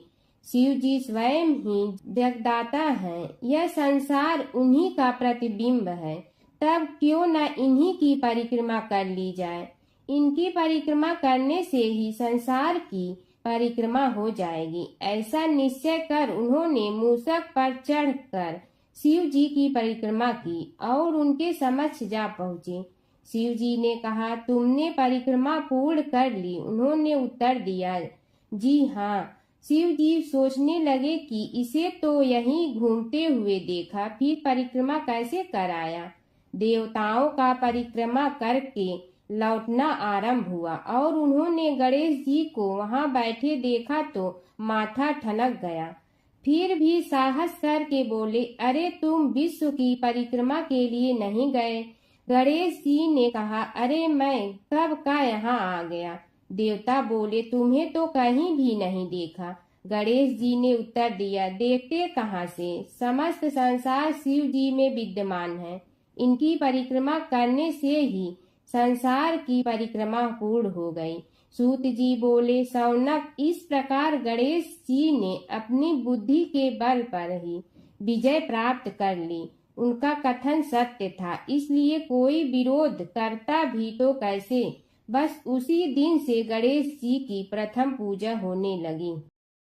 शिव जी स्वयं ही जगदाता हैं, यह संसार उन्हीं का प्रतिबिंब है, तब क्यों न इन्हीं की परिक्रमा कर ली जाए। इनकी परिक्रमा करने से ही संसार की परिक्रमा हो जाएगी। ऐसा निश्चय कर उन्होंने मूषक पर चढ़कर शिव जी की परिक्रमा की और उनके समक्ष जा पहुँचे। शिव जी ने कहा, तुमने परिक्रमा पूर्ण कर ली? उन्होंने उत्तर दिया, जी हाँ। शिव जी सोचने लगे कि इसे तो यहीं घूमते हुए देखा, फिर परिक्रमा कैसे कराया। देवताओं का परिक्रमा करके लौटना आरंभ हुआ और उन्होंने गणेश जी को वहां बैठे देखा तो माथा ठनक गया। फिर भी साहस करके बोले, अरे तुम विश्व की परिक्रमा के लिए नहीं गए? गणेश जी ने कहा, अरे मैं कब का यहाँ आ गया। देवता बोले, तुम्हें तो कहीं भी नहीं देखा। गणेश जी ने उत्तर दिया, देखते कहाँ से, समस्त संसार शिव जी में विद्यमान है। इनकी परिक्रमा करने से ही संसार की परिक्रमा पूर्ण हो गई। सूत जी बोले, शौनक, इस प्रकार गणेश जी ने अपनी बुद्धि के बल पर ही विजय प्राप्त कर ली। उनका कथन सत्य था, इसलिए कोई विरोध करता भी तो कैसे। बस उसी दिन से गणेश जी की प्रथम पूजा होने लगी।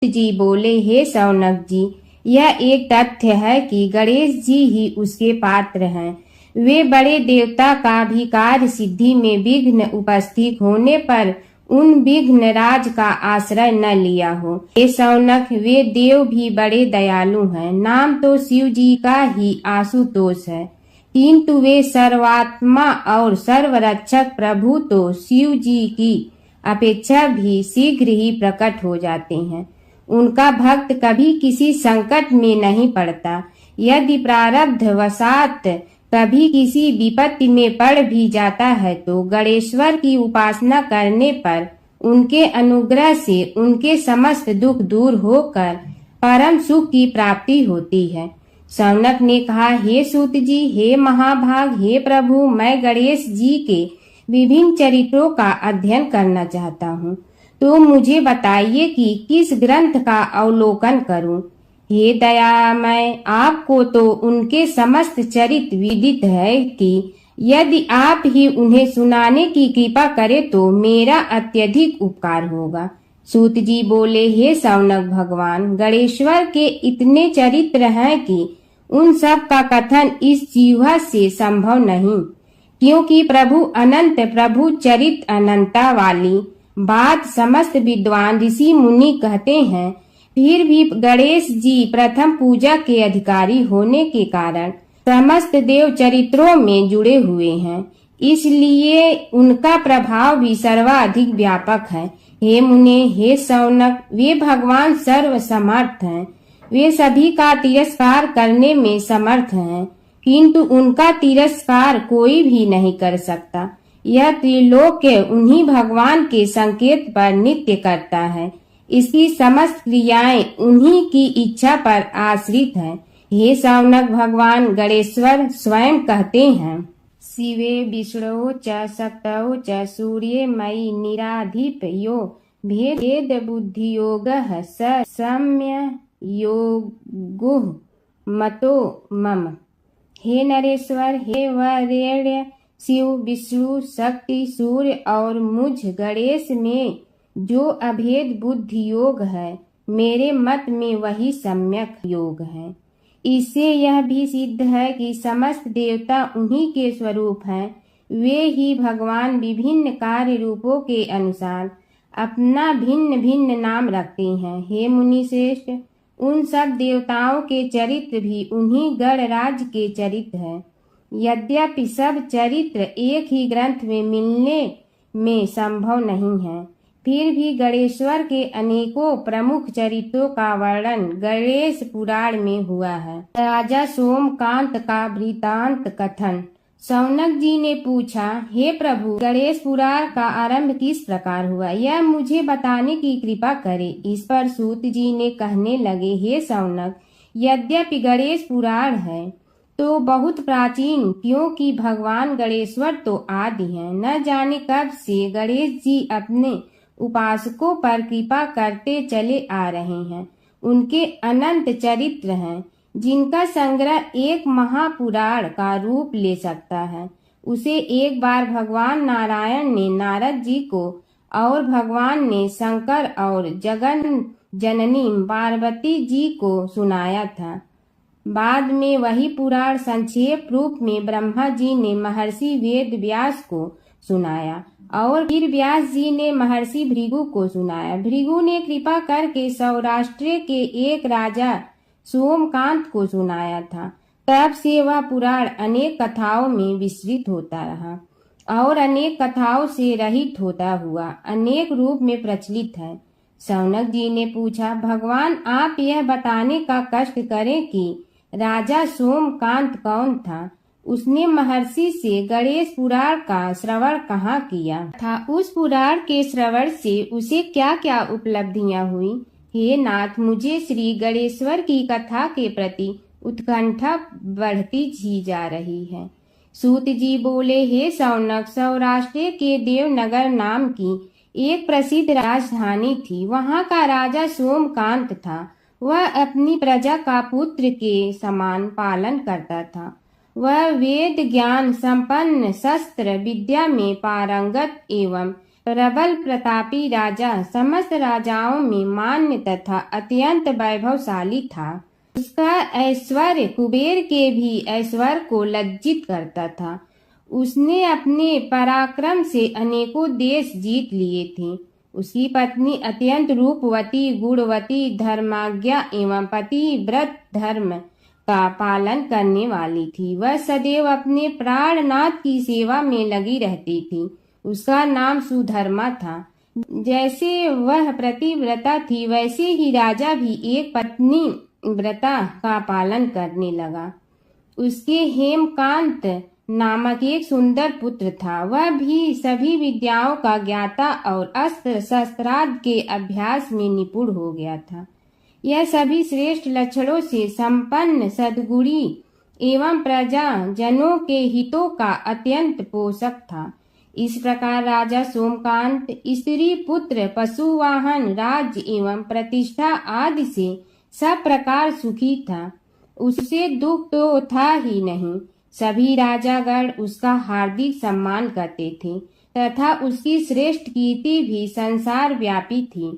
जी बोले, हे शौनक जी, यह एक तथ्य है कि गणेश जी ही उसके पात्र हैं। वे बड़े देवता का भी कार्य सिद्धि में विघ्न उपस्थित होने पर उन विघ्न राज का आश्रय न लिया हो। हे शौनक, वे देव भी बड़े दयालु हैं। नाम तो शिव जी का ही आशुतोष है, किंतु वे सर्वात्मा और सर्वरक्षक प्रभु तो शिव जी की अपेक्षा भी शीघ्र ही प्रकट हो जाते हैं। उनका भक्त कभी किसी संकट में नहीं पड़ता। यदि प्रारब्ध वशात कभी किसी विपत्ति में पड़ भी जाता है तो गणेश्वर की उपासना करने पर उनके अनुग्रह से उनके समस्त दुख दूर होकर परम सुख की प्राप्ति होती है। शौनक ने कहा, हे सूत जी, हे महाभाग, हे प्रभु, मैं गणेश जी के विभिन्न चरित्रों का अध्ययन करना चाहता हूँ, तो मुझे बताइए कि किस ग्रंथ का अवलोकन करूं। हे दयामय, आपको तो उनके समस्त चरित्र विदित है कि यदि आप ही उन्हें सुनाने की कृपा करें तो मेरा अत्यधिक उपकार होगा। सूत जी बोले, हे शौनक भगवान, गणेश्वर के इतने चरित्र हैं कि उन सब का कथन इस जीवा से संभव नहीं, क्योंकि प्रभु अनंत, प्रभु चरित्र अनंता वाली बात समस्त विद्वान ऋषि मुनि कहते हैं। फिर भी गणेश जी प्रथम पूजा के अधिकारी होने के कारण समस्त देव चरित्रों में जुड़े हुए हैं, इसलिए उनका प्रभाव भी सर्वाधिक व्यापक है। हे मुने, हे शौनक, वे भगवान सर्व समर्थ हैं। वे सभी का तिरस्कार करने में समर्थ हैं, किंतु उनका तिरस्कार कोई भी नहीं कर सकता। यह त्रिलोक्य उन्हीं भगवान के संकेत पर नित्य करता है। इसकी समस्त क्रियाएं उन्हीं की इच्छा पर आश्रित हैं। हे शौनक भगवान गणेश्वर स्वयं कहते हैं, शिवे विष्णु च शक्तौ च सूर्ये मयि निराधिप यो भेद बुद्धि योग स सम्य योगो मतो मम। हे नरेश्वर, हे वरेण्य, शिव, विष्णु, शक्ति, सूर्य और मुझ गणेश में जो अभेद बुद्धि योग है, मेरे मत में वही सम्यक योग है। इससे यह भी सिद्ध है कि समस्त देवता उन्हीं के स्वरूप हैं। वे ही भगवान विभिन्न कार्य रूपों के अनुसार अपना भिन्न भिन्न नाम रखते हैं। हे मुनि श्रेष्ठ, उन सब देवताओं के चरित्र भी उन्हीं गणराज के चरित्र हैं। यद्यपि सब चरित्र एक ही ग्रंथ में मिलने में संभव नहीं है, फिर भी गणेश्वर के अनेकों प्रमुख चरित्रों का वर्णन गणेश पुराण में हुआ है। राजा सोमकांत का वृतांत कथन शौनक जी ने पूछा, हे प्रभु, गणेश पुराण का आरंभ किस प्रकार हुआ, यह मुझे बताने की कृपा करे। इस पर सूत जी ने कहने लगे, हे शौनक, यद्यपि गणेश पुराण है तो बहुत प्राचीन, क्योंकि भगवान गणेश्वर तो आदि हैं। न जाने कब से गणेश जी अपने उपासकों पर कृपा करते चले आ रहे हैं। उनके अनंत चरित्र हैं, जिनका संग्रह एक महापुराण का रूप ले सकता है। उसे एक बार भगवान नारायण ने नारद जी को और भगवान ने शंकर और जगन जननी पार्वती जी को सुनाया था। बाद में वही पुराण संक्षेप रूप में ब्रह्मा जी ने महर्षि वेद व्यास को सुनाया और फिर व्यास जी ने महर्षि भृगु को सुनाया। भृगु ने कृपा करके सौराष्ट्र के एक राजा सोमकांत को सुनाया था। तब से वह पुराण अनेक कथाओं में विस्तृत होता रहा और अनेक कथाओं से रहित होता हुआ अनेक रूप में प्रचलित है। शौनक जी ने पूछा, भगवान, आप यह बताने का कष्ट करें कि राजा सोमकांत कौन था। उसने महर्षि से गणेश पुराण का श्रवण कहाँ किया था, उस पुराण के श्रवण से उसे क्या क्या उपलब्धियां हुई। हे नाथ, मुझे श्री गणेश्वर की कथा के प्रति उत्कंठा बढ़ती ही जा रही है। सूत जी बोले, हे शौनक, सौराष्ट्र के देवनगर नाम की एक प्रसिद्ध राजधानी थी। वहाँ का राजा सोमकांत था। वह अपनी प्रजा का पुत्र के समान पालन करता था। वह वेद ज्ञान संपन्न, शस्त्र विद्या में पारंगत एवं प्रबल प्रतापी राजा, समस्त राजाओं में मान्य तथा अत्यंत वैभवशाली था। उसका ऐश्वर्य कुबेर के भी ऐश्वर्य को लज्जित करता था। उसने अपने पराक्रम से अनेकों देश जीत लिए थे। उसकी पत्नी अत्यंत रूपवती, गुणवती, धर्माज्ञा एवं पतिव्रत धर्म का पालन करने वाली थी। वह सदैव अपने प्राणनाथ की सेवा में लगी रहती थी। उसका नाम सुधर्मा था। जैसे वह प्रतिव्रता थी, वैसे ही राजा भी एक पत्नी व्रता का पालन करने लगा। उसके हेमकांत नामक एक सुंदर पुत्र था। वह भी सभी विद्याओं का ज्ञाता और अस्त्र शस्त्रादि के अभ्यास में निपुण हो गया था। यह सभी श्रेष्ठ लक्षणों से संपन्न, सद्गुणी एवं प्रजा जनों के हितों का अत्यंत पोषक था। इस प्रकार राजा सोमकांत स्त्री पुत्र, पशुवाहन, राज्य एवं प्रतिष्ठा आदि से सब प्रकार सुखी था। उससे दुख तो था ही नहीं। सभी राजागण उसका हार्दिक सम्मान करते थे तथा उसकी श्रेष्ठ कीर्ति भी संसार व्यापी थी।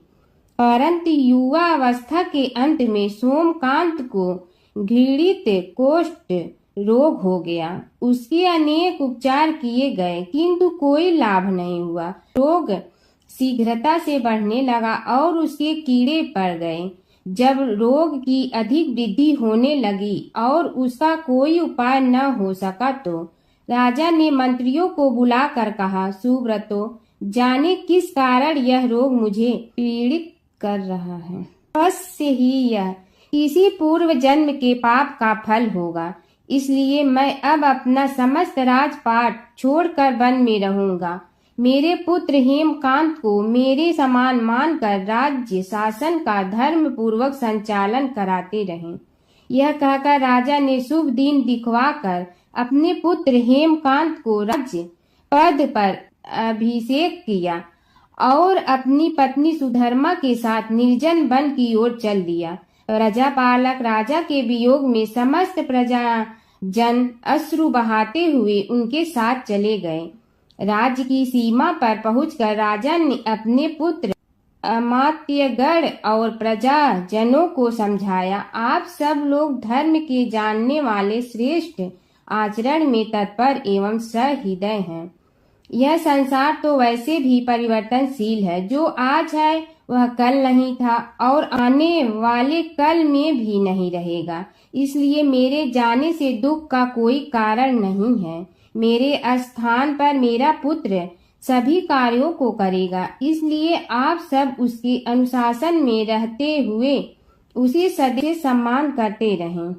परंतु युवा अवस्था के अंत में सोमकांत को घृणित कोष्ठ रोग हो गया। उसके अनेक उपचार किए गए, किंतु कोई लाभ नहीं हुआ। रोग शीघ्रता से बढ़ने लगा और उसके कीड़े पड़ गए। जब रोग की अधिक वृद्धि होने लगी और उसका कोई उपाय न हो सका, तो राजा ने मंत्रियों को बुलाकर कहा, सुव्रतो, जाने किस कारण यह रोग मुझे पीड़ित कर रहा है। अवश्य ही यह किसी पूर्व जन्म के पाप का फल होगा। इसलिए मैं अब अपना समस्त राजपाट छोड़कर वन में रहूंगा। मेरे पुत्र हेमकांत को मेरे समान मानकर राज्य शासन का धर्म पूर्वक संचालन कराते रहें। यह कहकर राजा ने शुभ दिन दिखवाकर अपने पुत्र हेमकांत को राज्य पद पर अभिषेक किया और अपनी पत्नी सुधर्मा के साथ निर्जन वन की ओर चल दिया। प्रजापालक राजा के वियोग में समस्त प्रजा जन अश्रु बहाते हुए उनके साथ चले गए। राज्य की सीमा पर पहुंचकर राजा ने अपने पुत्र अमात्यगण और प्रजा जनों को समझाया, आप सब लोग धर्म के जानने वाले, श्रेष्ठ आचरण में तत्पर एवं सहृदय हैं। यह संसार तो वैसे भी परिवर्तनशील है। जो आज है वह कल नहीं था और आने वाले कल में भी नहीं रहेगा। इसलिए मेरे जाने से दुख का कोई कारण नहीं है। मेरे स्थान पर मेरा पुत्र सभी कार्यों को करेगा। इसलिए आप सब उसके अनुशासन में रहते हुए उसे सदैव सम्मान करते रहें।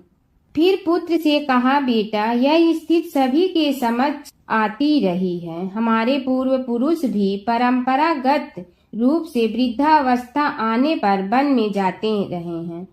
फिर पुत्र से कहा, बेटा, यह स्थिति सभी के समझ आती रही है। हमारे पूर्व पुरुष भी परंपरागत रूप से वृद्धावस्था आने पर वन में जाते रहे हैं।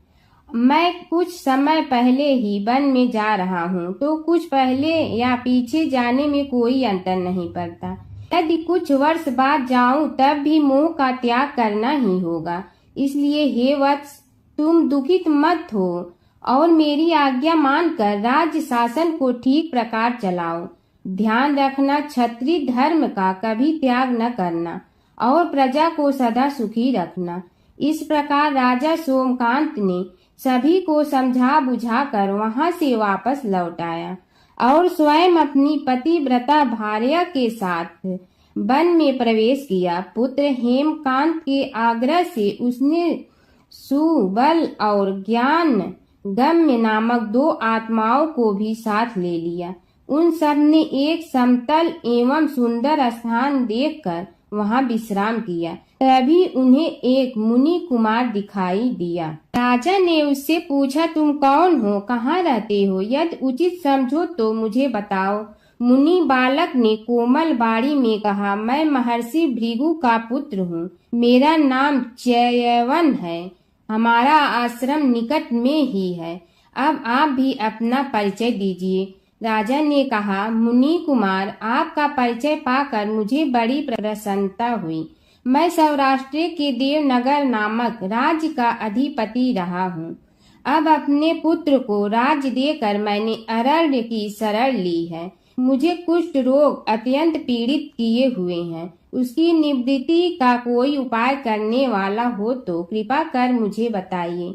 मैं कुछ समय पहले ही वन में जा रहा हूँ, तो कुछ पहले या पीछे जाने में कोई अंतर नहीं पड़ता। यदि कुछ वर्ष बाद जाऊं तब भी मोह का त्याग करना ही होगा। इसलिए हे वत्स, तुम दुखित मत हो और मेरी आज्ञा मानकर राज्य शासन को ठीक प्रकार चलाओ। ध्यान रखना, क्षत्रिय धर्म का कभी त्याग न करना और प्रजा को सदा सुखी रखना। इस प्रकार राजा सोमकांत ने सभी को समझा बुझाकर वहां से वापस लौट आया और स्वयं अपनी पतिव्रता भार्या के साथ वन में प्रवेश किया। पुत्र हेमकांत के आग्रह से उसने सुबल और ज्ञान गम्य नामक 2 आत्माओं को भी साथ ले लिया। उन सब ने एक समतल एवं सुंदर स्थान देखकर वहां विश्राम किया। तभी उन्हें एक मुनि कुमार दिखाई दिया। राजा ने उससे पूछा, तुम कौन हो, कहाँ रहते हो? यदि उचित समझो तो मुझे बताओ। मुनि बालक ने कोमल बाड़ी में कहा, मैं महर्षि भृगु का पुत्र हूँ। मेरा नाम च्यवन है। हमारा आश्रम निकट में ही है। अब आप भी अपना परिचय दीजिए। राजा ने कहा, मुनि कुमार, आपका परिचय पाकर मुझे बड़ी प्रसन्नता हुई। मैं सौराष्ट्र के देवनगर नामक राज्य का अधिपति रहा हूँ। अब अपने पुत्र को राज्य देकर मैंने अरण्य की शरण ली है। मुझे कुष्ठ रोग अत्यंत पीड़ित किए हुए हैं। उसकी निवृत्ति का कोई उपाय करने वाला हो तो कृपा कर मुझे बताइए।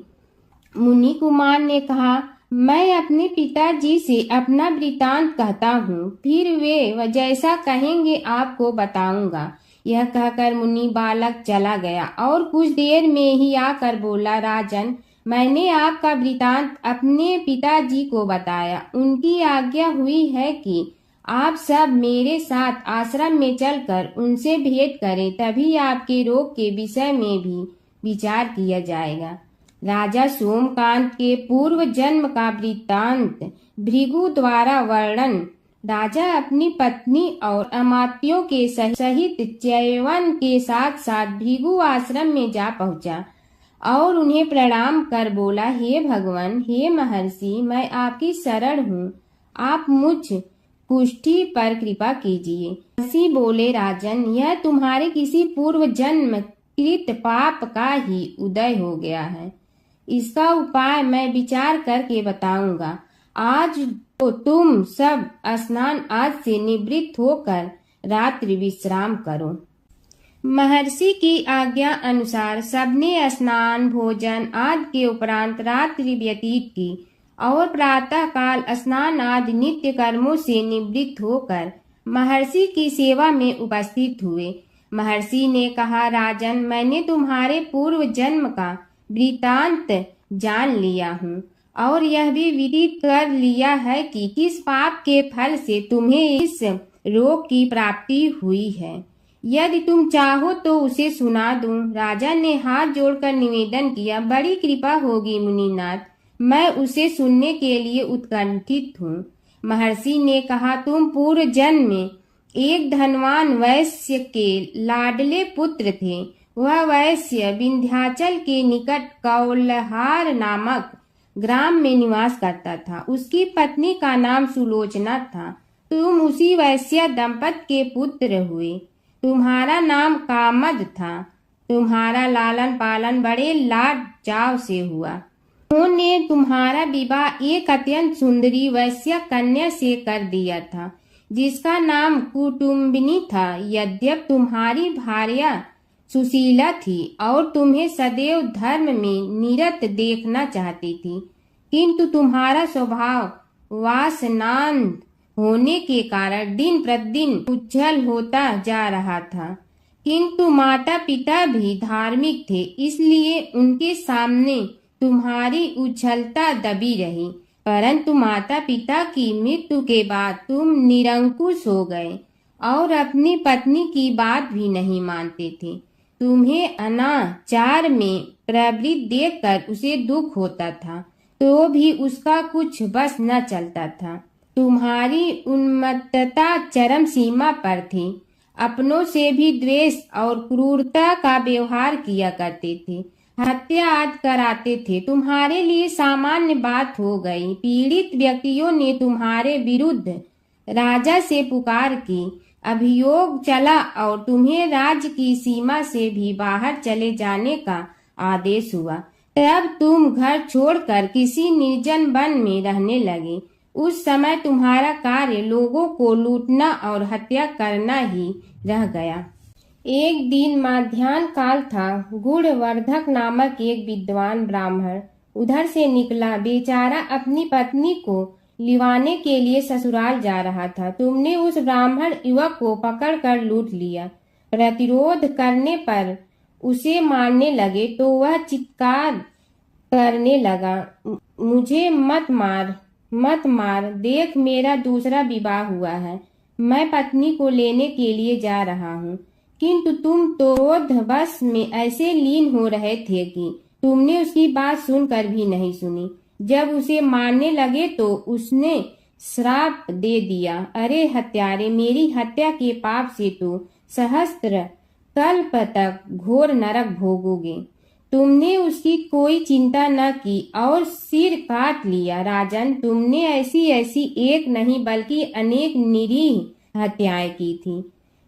मुनि कुमार ने कहा, मैं अपने पिताजी से अपना वृतांत कहता हूँ, फिर वे जैसा कहेंगे आपको बताऊंगा। यह कहकर मुनि बालक चला गया और कुछ देर में ही आकर बोला, राजन, मैंने आपका वृतांत अपने पिताजी को बताया। उनकी आज्ञा हुई है कि आप सब मेरे साथ आश्रम में चलकर उनसे भेंट करें, तभी आपके रोग के विषय में भी विचार किया जाएगा। राजा सोमकांत के पूर्व जन्म का वृत्तांत भृगु द्वारा वर्णन। राजा अपनी पत्नी और अमात्यों के सहित च्यवन के साथ साथ भृगु आश्रम में जा पहुंचा और उन्हें प्रणाम कर बोला, हे भगवान, हे महर्षि, मैं आपकी शरण हूँ। आप मुझ कुष्ठी पर कृपा कीजिए। महर्षि बोले, राजन, यह तुम्हारे किसी पूर्व जन्म कृत पाप का ही उदय हो गया है। इसका उपाय मैं विचार करके बताऊंगा। आज तो तुम सब स्नान आज से निवृत्त होकर रात्रि विश्राम करो। महर्षि की आज्ञा अनुसार सबने स्नान भोजन आदि के उपरांत रात्रि व्यतीत की और प्रातः काल स्नान आदि नित्य कर्मों से निवृत्त होकर महर्षि की सेवा में उपस्थित हुए। महर्षि ने कहा, राजन, मैंने तुम्हारे पूर्व जन्म का वृतांत जान लिया हूँ और यह भी विदित कर लिया है कि किस पाप के फल से तुम्हें इस रोग की प्राप्ति हुई है। यदि तुम चाहो तो उसे सुना दूं। राजा ने हाथ जोड़कर निवेदन किया, बड़ी कृपा होगी मुनिनाथ, मैं उसे सुनने के लिए उत्कंठित हूँ। महर्षि ने कहा, तुम पूर्व जन्म में एक धनवान वैश्य के लाडले पुत्र थे। वह वैश्य विंध्याचल के निकट कौलहार नामक ग्राम में निवास करता था। उसकी पत्नी का नाम सुलोचना था। तुम उसी वैश्य दंपत के पुत्र हुए। तुम्हारा नाम कामद था। तुम्हारा लालन पालन बड़े लाड चाव से हुआ। उन्होंने तुम्हारा विवाह एक अत्यंत सुंदरी वैश्य कन्या से कर दिया था, जिसका नाम कुटुम्बिनी था। यद्यप तुम्हारी भार्या सुशीला थी और तुम्हें सदैव धर्म में निरत देखना चाहती थी, किंतु तुम्हारा स्वभाव वासनांध होने के कारण दिन प्रतिदिन उज्जवल होता जा रहा था। किंतु माता पिता भी धार्मिक थे, इसलिए उनके सामने तुम्हारी उज्ज्वलता दबी रही। परंतु माता पिता की मृत्यु के बाद तुम निरंकुश हो गए और अपनी पत्नी की बात भी नहीं मानते थे। तुम्हें अनाचार में प्रवृत्त देखकर उसे दुख होता था। तो भी उसका कुछ बस न चलता था। तुम्हारी उन्मत्तता चरम सीमा पर थी। अपनों से भी द्वेष और क्रूरता का व्यवहार किया करते थे, हत्या आदि कराते थे। तुम्हारे लिए सामान्य बात हो गई। पीड़ित व्यक्तियों ने तुम्हारे विरुद्ध राजा से पुकार की, अभियोग चला और तुम्हें राज्य की सीमा से भी बाहर चले जाने का आदेश हुआ। तब तुम घर छोड़कर किसी निर्जन वन में रहने लगे। उस समय तुम्हारा कार्य लोगों को लूटना और हत्या करना ही रह गया। एक दिन माध्याह्न काल था। गुणवर्धक नामक एक विद्वान ब्राह्मण उधर से निकला। बेचारा अपनी पत्नी को लिवाने के लिए ससुराल जा रहा था। तुमने उस ब्राह्मण युवक को पकड़कर लूट लिया। प्रतिरोध करने पर उसे मारने लगे तो वह चित्कार करने लगा, मुझे मत मार, मत मार, देख मेरा दूसरा विवाह हुआ है, मैं पत्नी को लेने के लिए जा रहा हूँ। किंतु तुम तो क्रोधवश में ऐसे लीन हो रहे थे कि तुमने उसकी बात सुनकर भी नहीं सुनी। जब उसे मारने लगे तो उसने श्राप दे दिया, अरे हत्यारे, मेरी हत्या के पाप से तो सहस्त्र कल्प तक घोर नरक भोगोगे। तुमने उसकी कोई चिंता न की और सिर काट लिया। राजन, तुमने ऐसी ऐसी एक नहीं बल्कि अनेक निरीह हत्याएं की थी,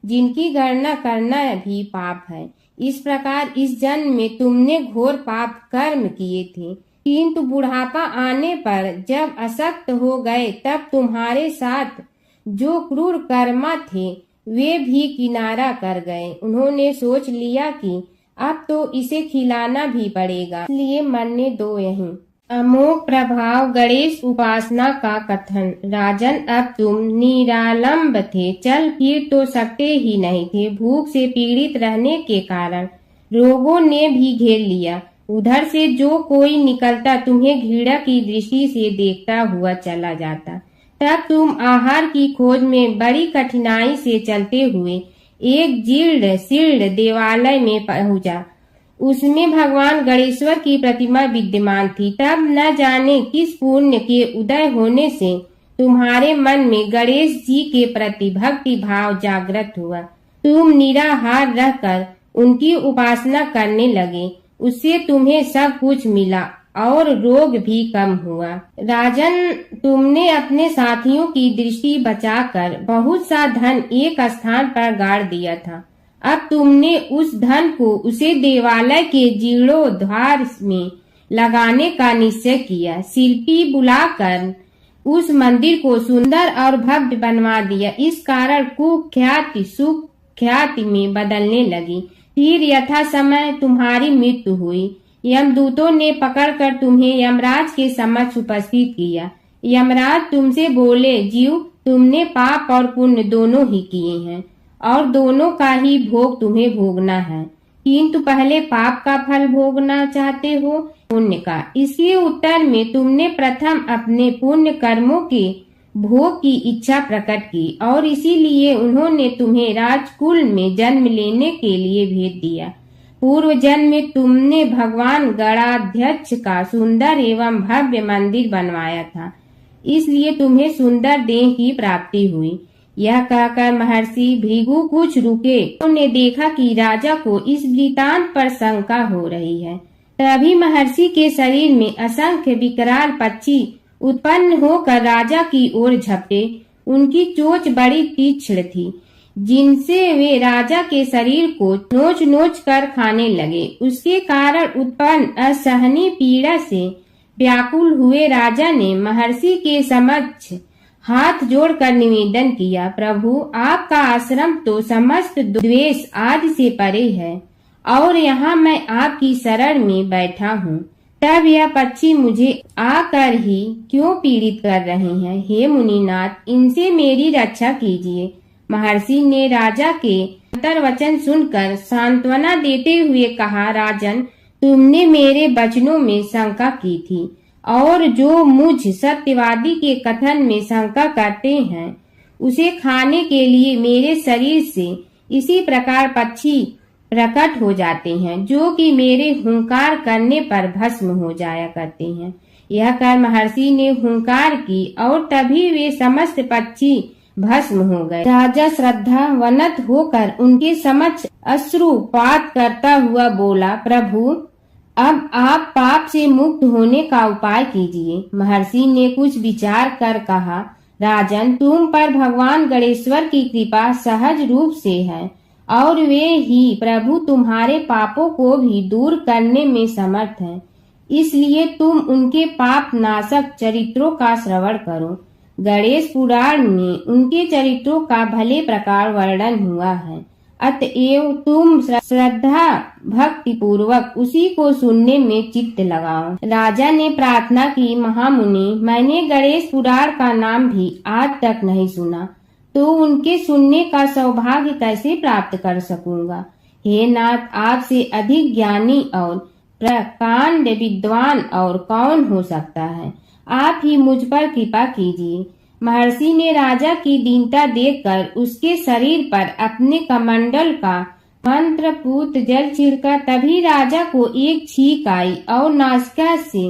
जिनकी गणना करना भी पाप है। इस प्रकार इस जन्म में तुमने घोर पाप कर्म किए थे, किंतु बुढ़ापा आने पर जब अशक्त हो गए तब तुम्हारे साथ जो क्रूर कर्मा थे वे भी किनारा कर गए। उन्होंने सोच लिया कि अब तो इसे खिलाना भी पड़ेगा, इसलिए मरने दो यहीं। अमोघ प्रभाव गणेश उपासना का कथन। राजन, अब तुम निरालंब थे, चल फिर तो सकते ही नहीं थे। भूख से पीड़ित रहने के कारण रोगों ने भी घेर लिया। उधर से जो कोई निकलता तुम्हें घृणा की दृष्टि से देखता हुआ चला जाता। तब तुम आहार की खोज में बड़ी कठिनाई से चलते हुए एक जीर्ण शीर्ण देवालय में पहुंचा। उसमें भगवान गणेश्वर की प्रतिमा विद्यमान थी। तब न जाने किस पुण्य के उदय होने से तुम्हारे मन में गणेश जी के प्रति भक्ति भाव जागृत हुआ। तुम निराहार रहकर उनकी उपासना करने लगे। उससे तुम्हें सब कुछ मिला और रोग भी कम हुआ। राजन, तुमने अपने साथियों की दृष्टि बचाकर बहुत सा धन एक स्थान पर गाड़ दिया था। अब तुमने उस धन को उसे देवालय के जीर्णोद्धार में लगाने का निश्चय किया। शिल्पी बुलाकर उस मंदिर को सुंदर और भव्य बनवा दिया। इस कारण कुख्याति सुख्याति में बदलने लगी। फिर यथा समय तुम्हारी मृत्यु हुई। यमदूतों ने पकड़कर तुम्हें यमराज के समक्ष उपस्थित किया। यमराज तुमसे बोले, जीव, तुमने पाप और पुण्य दोनों ही किए हैं और दोनों का ही भोग तुम्हें भोगना है, किंतु पहले पाप का फल भोगना चाहते हो पुण्य का। इसके उत्तर में तुमने प्रथम अपने पुण्य कर्मों के भोग की इच्छा प्रकट की और इसीलिए उन्होंने तुम्हें राजकुल में जन्म लेने के लिए भेज दिया। पूर्व जन्म में तुमने भगवान गणाध्यक्ष का सुंदर एवं भव्य मंदिर बनवाया था, इसलिए तुम्हें सुंदर देह की प्राप्ति हुई। यह कहकर महर्षि भृगु कुछ रुके। उन्होंने देखा कि राजा को इस वृतांत पर शंका हो रही है। तभी महर्षि के शरीर में असंख्य विकराल पक्षी उत्पन्न होकर राजा की ओर झपटे। उनकी चोंच बड़ी तीक्ष्ण थी, जिनसे वे राजा के शरीर को नोच नोच कर खाने लगे। उसके कारण उत्पन्न असहनीय पीड़ा से व्याकुल हुए राजा ने महर्षि के समक्ष हाथ जोड़कर निवेदन किया, प्रभु, आपका आश्रम तो समस्त द्वेष आदि से परे है और यहाँ मैं आपकी शरण में बैठा हूँ। तब यह पक्षी मुझे आकर ही क्यों पीड़ित कर रहे हैं? हे मुनिनाथ, इनसे मेरी रक्षा कीजिए। महर्षि ने राजा के अंतर्वचन सुनकर सांत्वना देते हुए कहा, राजन, तुमने मेरे वचनों में शंका की थी और जो मुझ सत्यवादी के कथन में शंका करते हैं उसे खाने के लिए मेरे शरीर से इसी प्रकार पक्षी प्रकट हो जाते हैं, जो कि मेरे हुंकार करने पर भस्म हो जाया करते हैं। यह कर महर्षि ने हुंकार की और तभी वे समस्त पक्षी भस्म हो गए। राजा श्रद्धावनत होकर उनके समक्ष अश्रुपात करता हुआ बोला, प्रभु अब आप पाप से मुक्त होने का उपाय कीजिए। महर्षि ने कुछ विचार कर कहा, राजन तुम पर भगवान गणेश्वर की कृपा सहज रूप से है और वे ही प्रभु तुम्हारे पापों को भी दूर करने में समर्थ हैं। इसलिए तुम उनके पाप नाशक चरित्रों का श्रवण करो। गणेश पुराण में उनके चरित्रों का भले प्रकार वर्णन हुआ है, अतएव तुम श्रद्धा भक्ति पूर्वक उसी को सुनने में चित्त लगाओ। राजा ने प्रार्थना की, महामुनि मैंने गणेश पुराण का नाम भी आज तक नहीं सुना, तो उनके सुनने का सौभाग्य कैसे प्राप्त कर सकूंगा। हे नाथ, आपसे अधिक ज्ञानी और प्रकांड विद्वान और कौन हो सकता है। आप ही मुझ पर कृपा कीजिए। महर्षि ने राजा की दीनता देखकर उसके शरीर पर अपने कमंडल का मंत्रपूत जल छिड़का। तभी राजा को एक छींक आई और नासिका से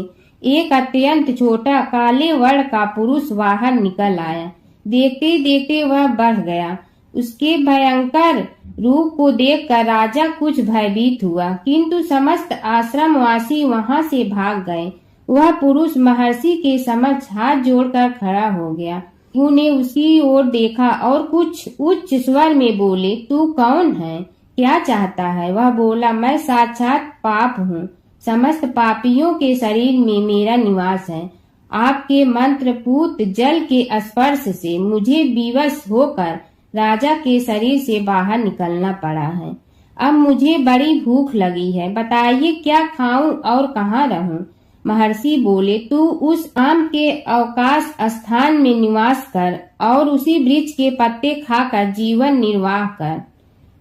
एक अत्यंत छोटा काले वर्ण का पुरुष बाहर निकल आया। देखते देखते वह बढ़ गया। उसके भयंकर रूप को देखकर राजा कुछ भयभीत हुआ, किंतु समस्त आश्रमवासी वहां से भाग गए। वह पुरुष महर्षि के समक्ष हाथ जोड़कर खड़ा हो गया। उन्हें उसकी ओर देखा और कुछ उच्च स्वर में बोले, तू कौन है, क्या चाहता है। वह बोला, मैं साक्षात पाप हूँ। समस्त पापियों के शरीर में मेरा निवास है। आपके मंत्रपूत जल के स्पर्श से मुझे विवश होकर राजा के शरीर से बाहर निकलना पड़ा है। अब मुझे बड़ी भूख लगी है, बताइए क्या खाऊं और कहाँ रहूं। महर्षि बोले, तू उस आम के अवकाश स्थान में निवास कर और उसी वृक्ष के पत्ते खाकर जीवन निर्वाह कर।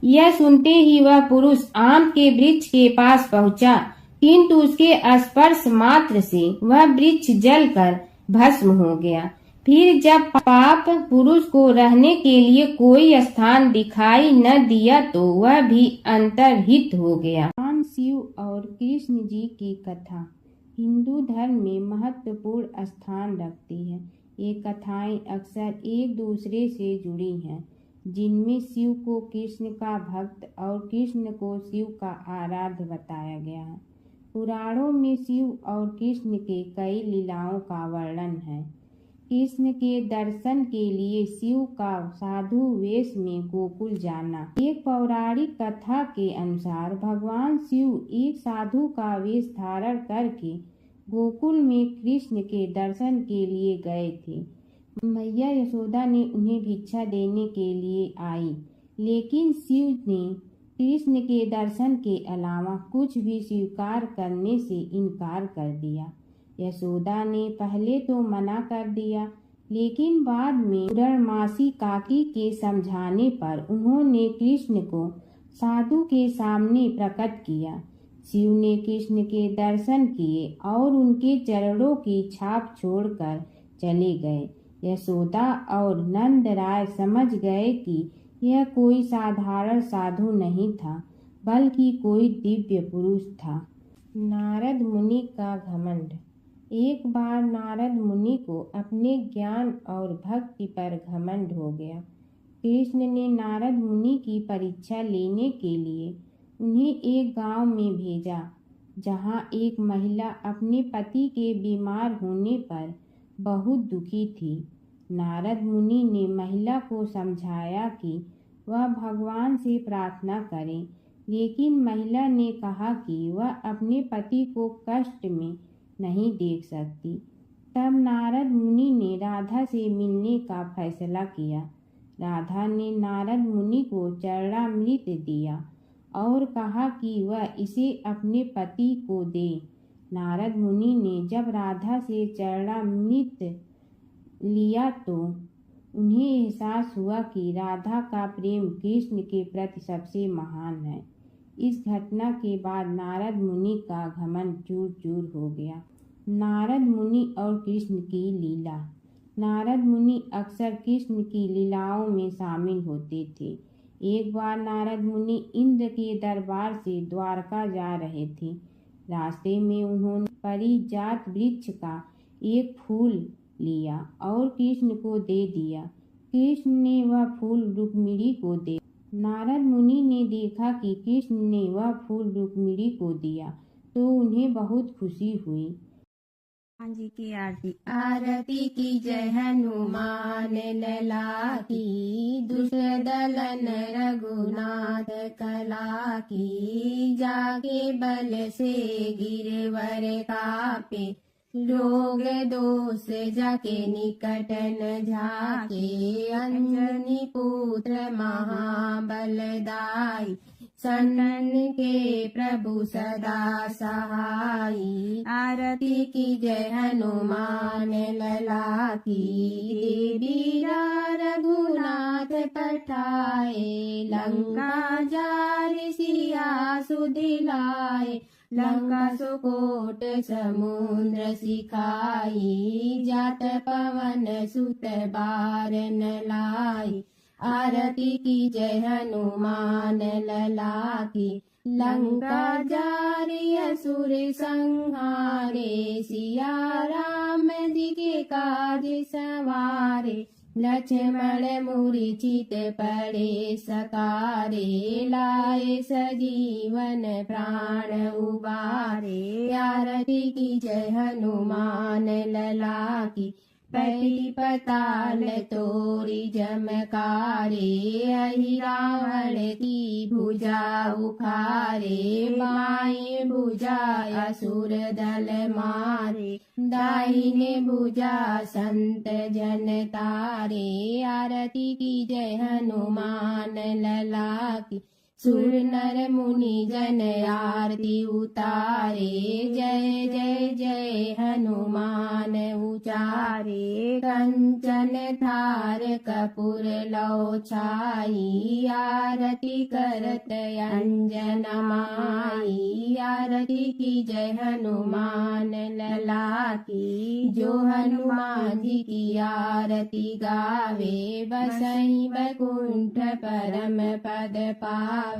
यह सुनते ही वह पुरुष आम के वृक्ष के पास पहुंचा, किंतु उसके स्पर्श मात्र से वह वृक्ष जलकर भस्म हो गया। फिर जब पाप पुरुष को रहने के लिए कोई स्थान दिखाई न दिया तो वह भी अंतर्हित हो गया। शिव और कृष्ण जी की कथा हिंदू धर्म में महत्वपूर्ण स्थान रखती है। ये कथाएं अक्सर एक दूसरे से जुड़ी हैं, जिनमें शिव को कृष्ण का भक्त और कृष्ण को शिव का आराध्य बताया गया है। पुराणों में शिव और कृष्ण के कई लीलाओं का वर्णन है। कृष्ण के दर्शन के लिए शिव का साधु वेश में गोकुल जाना। एक पौराणिक कथा के अनुसार भगवान शिव एक साधु का वेश धारण करके गोकुल में कृष्ण के दर्शन के लिए गए थे। मैया यशोदा ने उन्हें भिक्षा देने के लिए आई, लेकिन शिव ने कृष्ण के दर्शन के अलावा कुछ भी स्वीकार करने से इनकार कर दिया। यशोदा ने पहले तो मना कर दिया, लेकिन बाद में पूर्णमासी काकी के समझाने पर उन्होंने कृष्ण को साधु के सामने प्रकट किया। शिव ने कृष्ण के दर्शन किए और उनके चरणों की छाप छोड़कर चले गए। यशोदा और नंद राय समझ गए कि यह कोई साधारण साधु नहीं था, बल्कि कोई दिव्य पुरुष था। नारद मुनि का घमंड। एक बार नारद मुनि को अपने ज्ञान और भक्ति पर घमंड हो गया। कृष्ण ने नारद मुनि की परीक्षा लेने के लिए उन्हें एक गांव में भेजा, जहां एक महिला अपने पति के बीमार होने पर बहुत दुखी थी। नारद मुनि ने महिला को समझाया कि वह भगवान से प्रार्थना करे, लेकिन महिला ने कहा कि वह अपने पति को कष्ट में नहीं देख सकती। तब नारद मुनि ने राधा से मिलने का फैसला किया। राधा ने नारद मुनि को चरणामृत दिया और कहा कि वह इसे अपने पति को दे। नारद मुनि ने जब राधा से चरणामृत लिया तो उन्हें एहसास हुआ कि राधा का प्रेम कृष्ण के प्रति सबसे महान है। इस घटना के बाद नारद मुनि का घमंड चूर चूर हो गया। नारद मुनि और कृष्ण की लीला। नारद मुनि अक्सर कृष्ण की लीलाओं में शामिल होते थे। एक बार नारद मुनि इंद्र के दरबार से द्वारका जा रहे थे। रास्ते में उन्होंने पारिजात वृक्ष का एक फूल लिया और कृष्ण को दे दिया। कृष्ण ने वह फूल रुक्मिणी को दे। नारद मुनि ने देखा कि कृष्ण ने वह फूल रुक्मिणी को दिया तो उन्हें बहुत खुशी हुई। हनुमान जी की आरती। आरती की जय हनुमान लला की, दुष्ट दलन रघुनाथ कला की। जाके बल से गिरवर कापे, रोग दोष जाके निकट न झाके। अंजनी पुत्र महाबलदाई, संतन के प्रभु सदा सहाई। आरती की जय हनुमान लला की, बीरा रघुनाथ पठाए। लंका जारि सिया सुदिलाए, लंका सुकोट समुद्र सिखाई। जात पवन सुत बार न लाई, आरती की जय हनुमान लला की। लंका जारि असुर संहारे, सिया राम जी के काज सवारे। लक्ष्मण मूर्छित पड़े सकारे, लाए सजीवन प्राण उबारे। आरती की जय हनुमान लला की, पैटी पताल तोरी जमकारे। अहि रावण की भुजा उखारे, बाई भुजा असुर दल मारे। दाहिने भुजा संत जन तारे, आरती की जय हनुमान लला की। सुर नर मुनि जन आरती उतारे, जय जय जय हनुमान उचारे। कंचन थार कपूर लो छाई, आरती करत अंजन माई। आरती की जय हनुमान लला की, जो हनुमान जी की आरती गावे। बसई बैकुंठ परम पद पावे,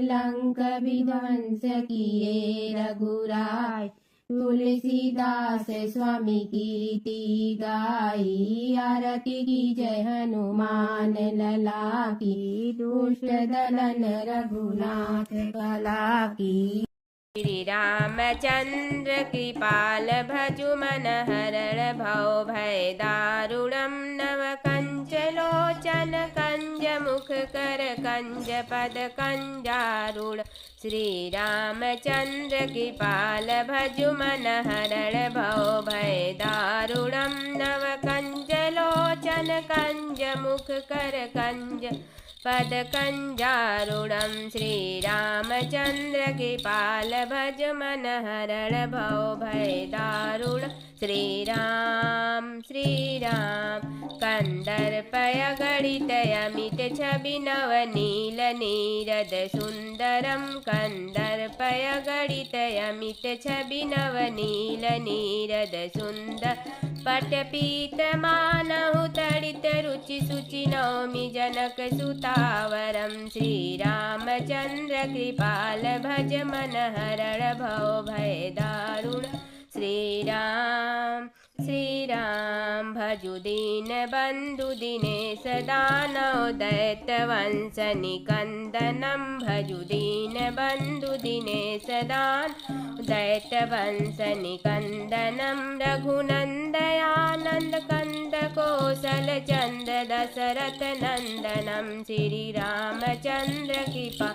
लंक विध्वंस किए रघुराय। तुलसीदास स्वामी कीर्ति गाई, आरती की जय हनुमान लला की। दुष्ट दलन रघुनाथ कला की। श्री रामचंद्र कृपाल भजु मन हरण भव भय दारुणम। नव कंच लोचन कंज मुख कर कंज पद कंजारूढ़। श्री रामचंद्र कृपाल भजु मन हरण भव भय दारुणम। नव कंज लोचन कंज मुख कर कंज पद कंजारूढ़। श्री रामचंद्र कृपाल भज मन हरण भव भय दारुण। श्री राम कंदर्पय गणित अमित छवि नव नील नीरद सुंदरम। कंदर्पय गणित अमित छवि नव नील नीरद सुंदर। पट पीत मानहु तड़ित रुचि सुचि नौमि जनक सुतावरम। श्री रामचंद्र कृपाल भज मन हरण भव भय दारुण। श्री राम भजु दीन बंधु दिनेश दानव दैत वंश निकंदनम। भजु दीन बंधु दिनेश दान दैत वंश निकंदनम। रघुनंदयानंद कंद कौशल चंद्र दशरथ नंदनम। श्री रामचंद्र कृपा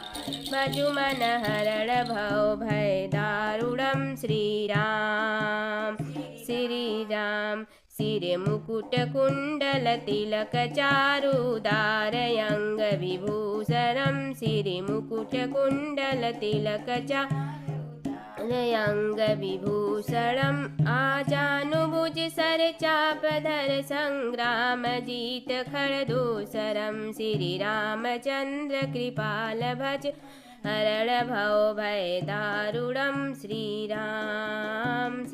भजु मन हरण भव भय दारुणम। श्री राम सिर मुकुट कुंडल तिलक चारुदार अंग विभूषणम। सिर मुकुट कुंडल तिलक चारुदार अंग विभूषणम। आजानुभुज सर चाप धर संग्राम जीत खरदूसरम। श्री रामचंद्र कृपाल भज हरण भव भय दारुणम। श्री राम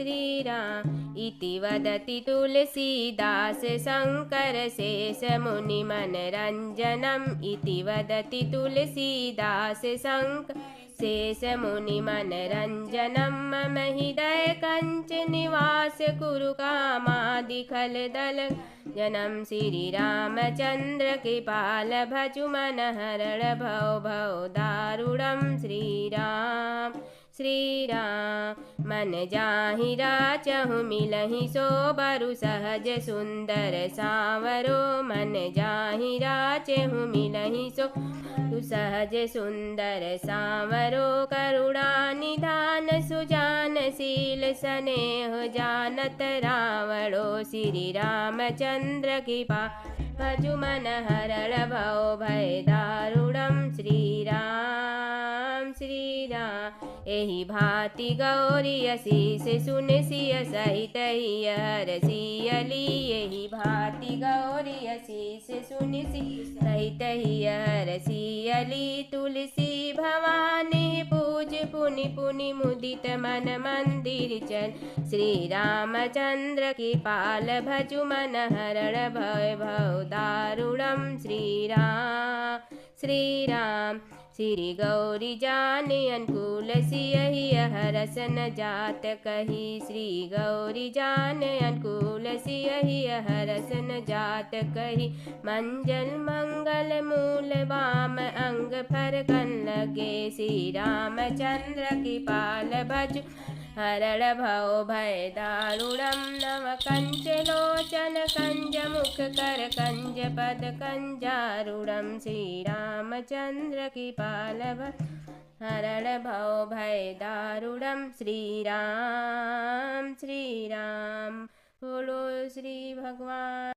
इति वदति तुलसीदास शंकर शेष मुनि मनरंजनम। इति वदति तुलसीदास शंकर शेष मुनि मनरंजनम मम हृदय कंच निवास कुरु कामादि खल दल जनम श्री रामचंद्र कृपाल भजु मन हरण भव भव दारुणम श्री राम मन जाहि राचहु मिलहि सो बरु सहज सुंदर सांवरो मन जाहि राचहु मिलहि सो बरु सहज सुंदर सांवरो करुणा निधान सुजान शील स्नेह जानत रावणो श्री रामचंद्र कृपा भजु मन हरण भव भय दारुणम श्री राम एहि भांति गौरी असीस सुन सिय सहित हर सियली एहि भांति गौरी असीस सुन सिय सहित हर सियली तुलसी भवानी पूज पुनि पुनि मुदित मन मंदिर चल श्री रामचंद्र कृपाल भजु मन हरण भय भव दारुणम श्री राम श्री गौरी जाने अनुकूल सियहि हरसन जात कही श्री गौरी जाने अनुकूल सियहि हरसन जात कही मंजल मंगल मूल वाम अंग फरकन लगे श्री रामचंद्र कृपाल भजु हरण भव भय दारुणम नव कंच लोचन कंज मुख कर कंज पद कंजारुणम श्री रामचंद्र कृपाल हरण भव भय दारुणम श्री राम बोलो श्री भगवान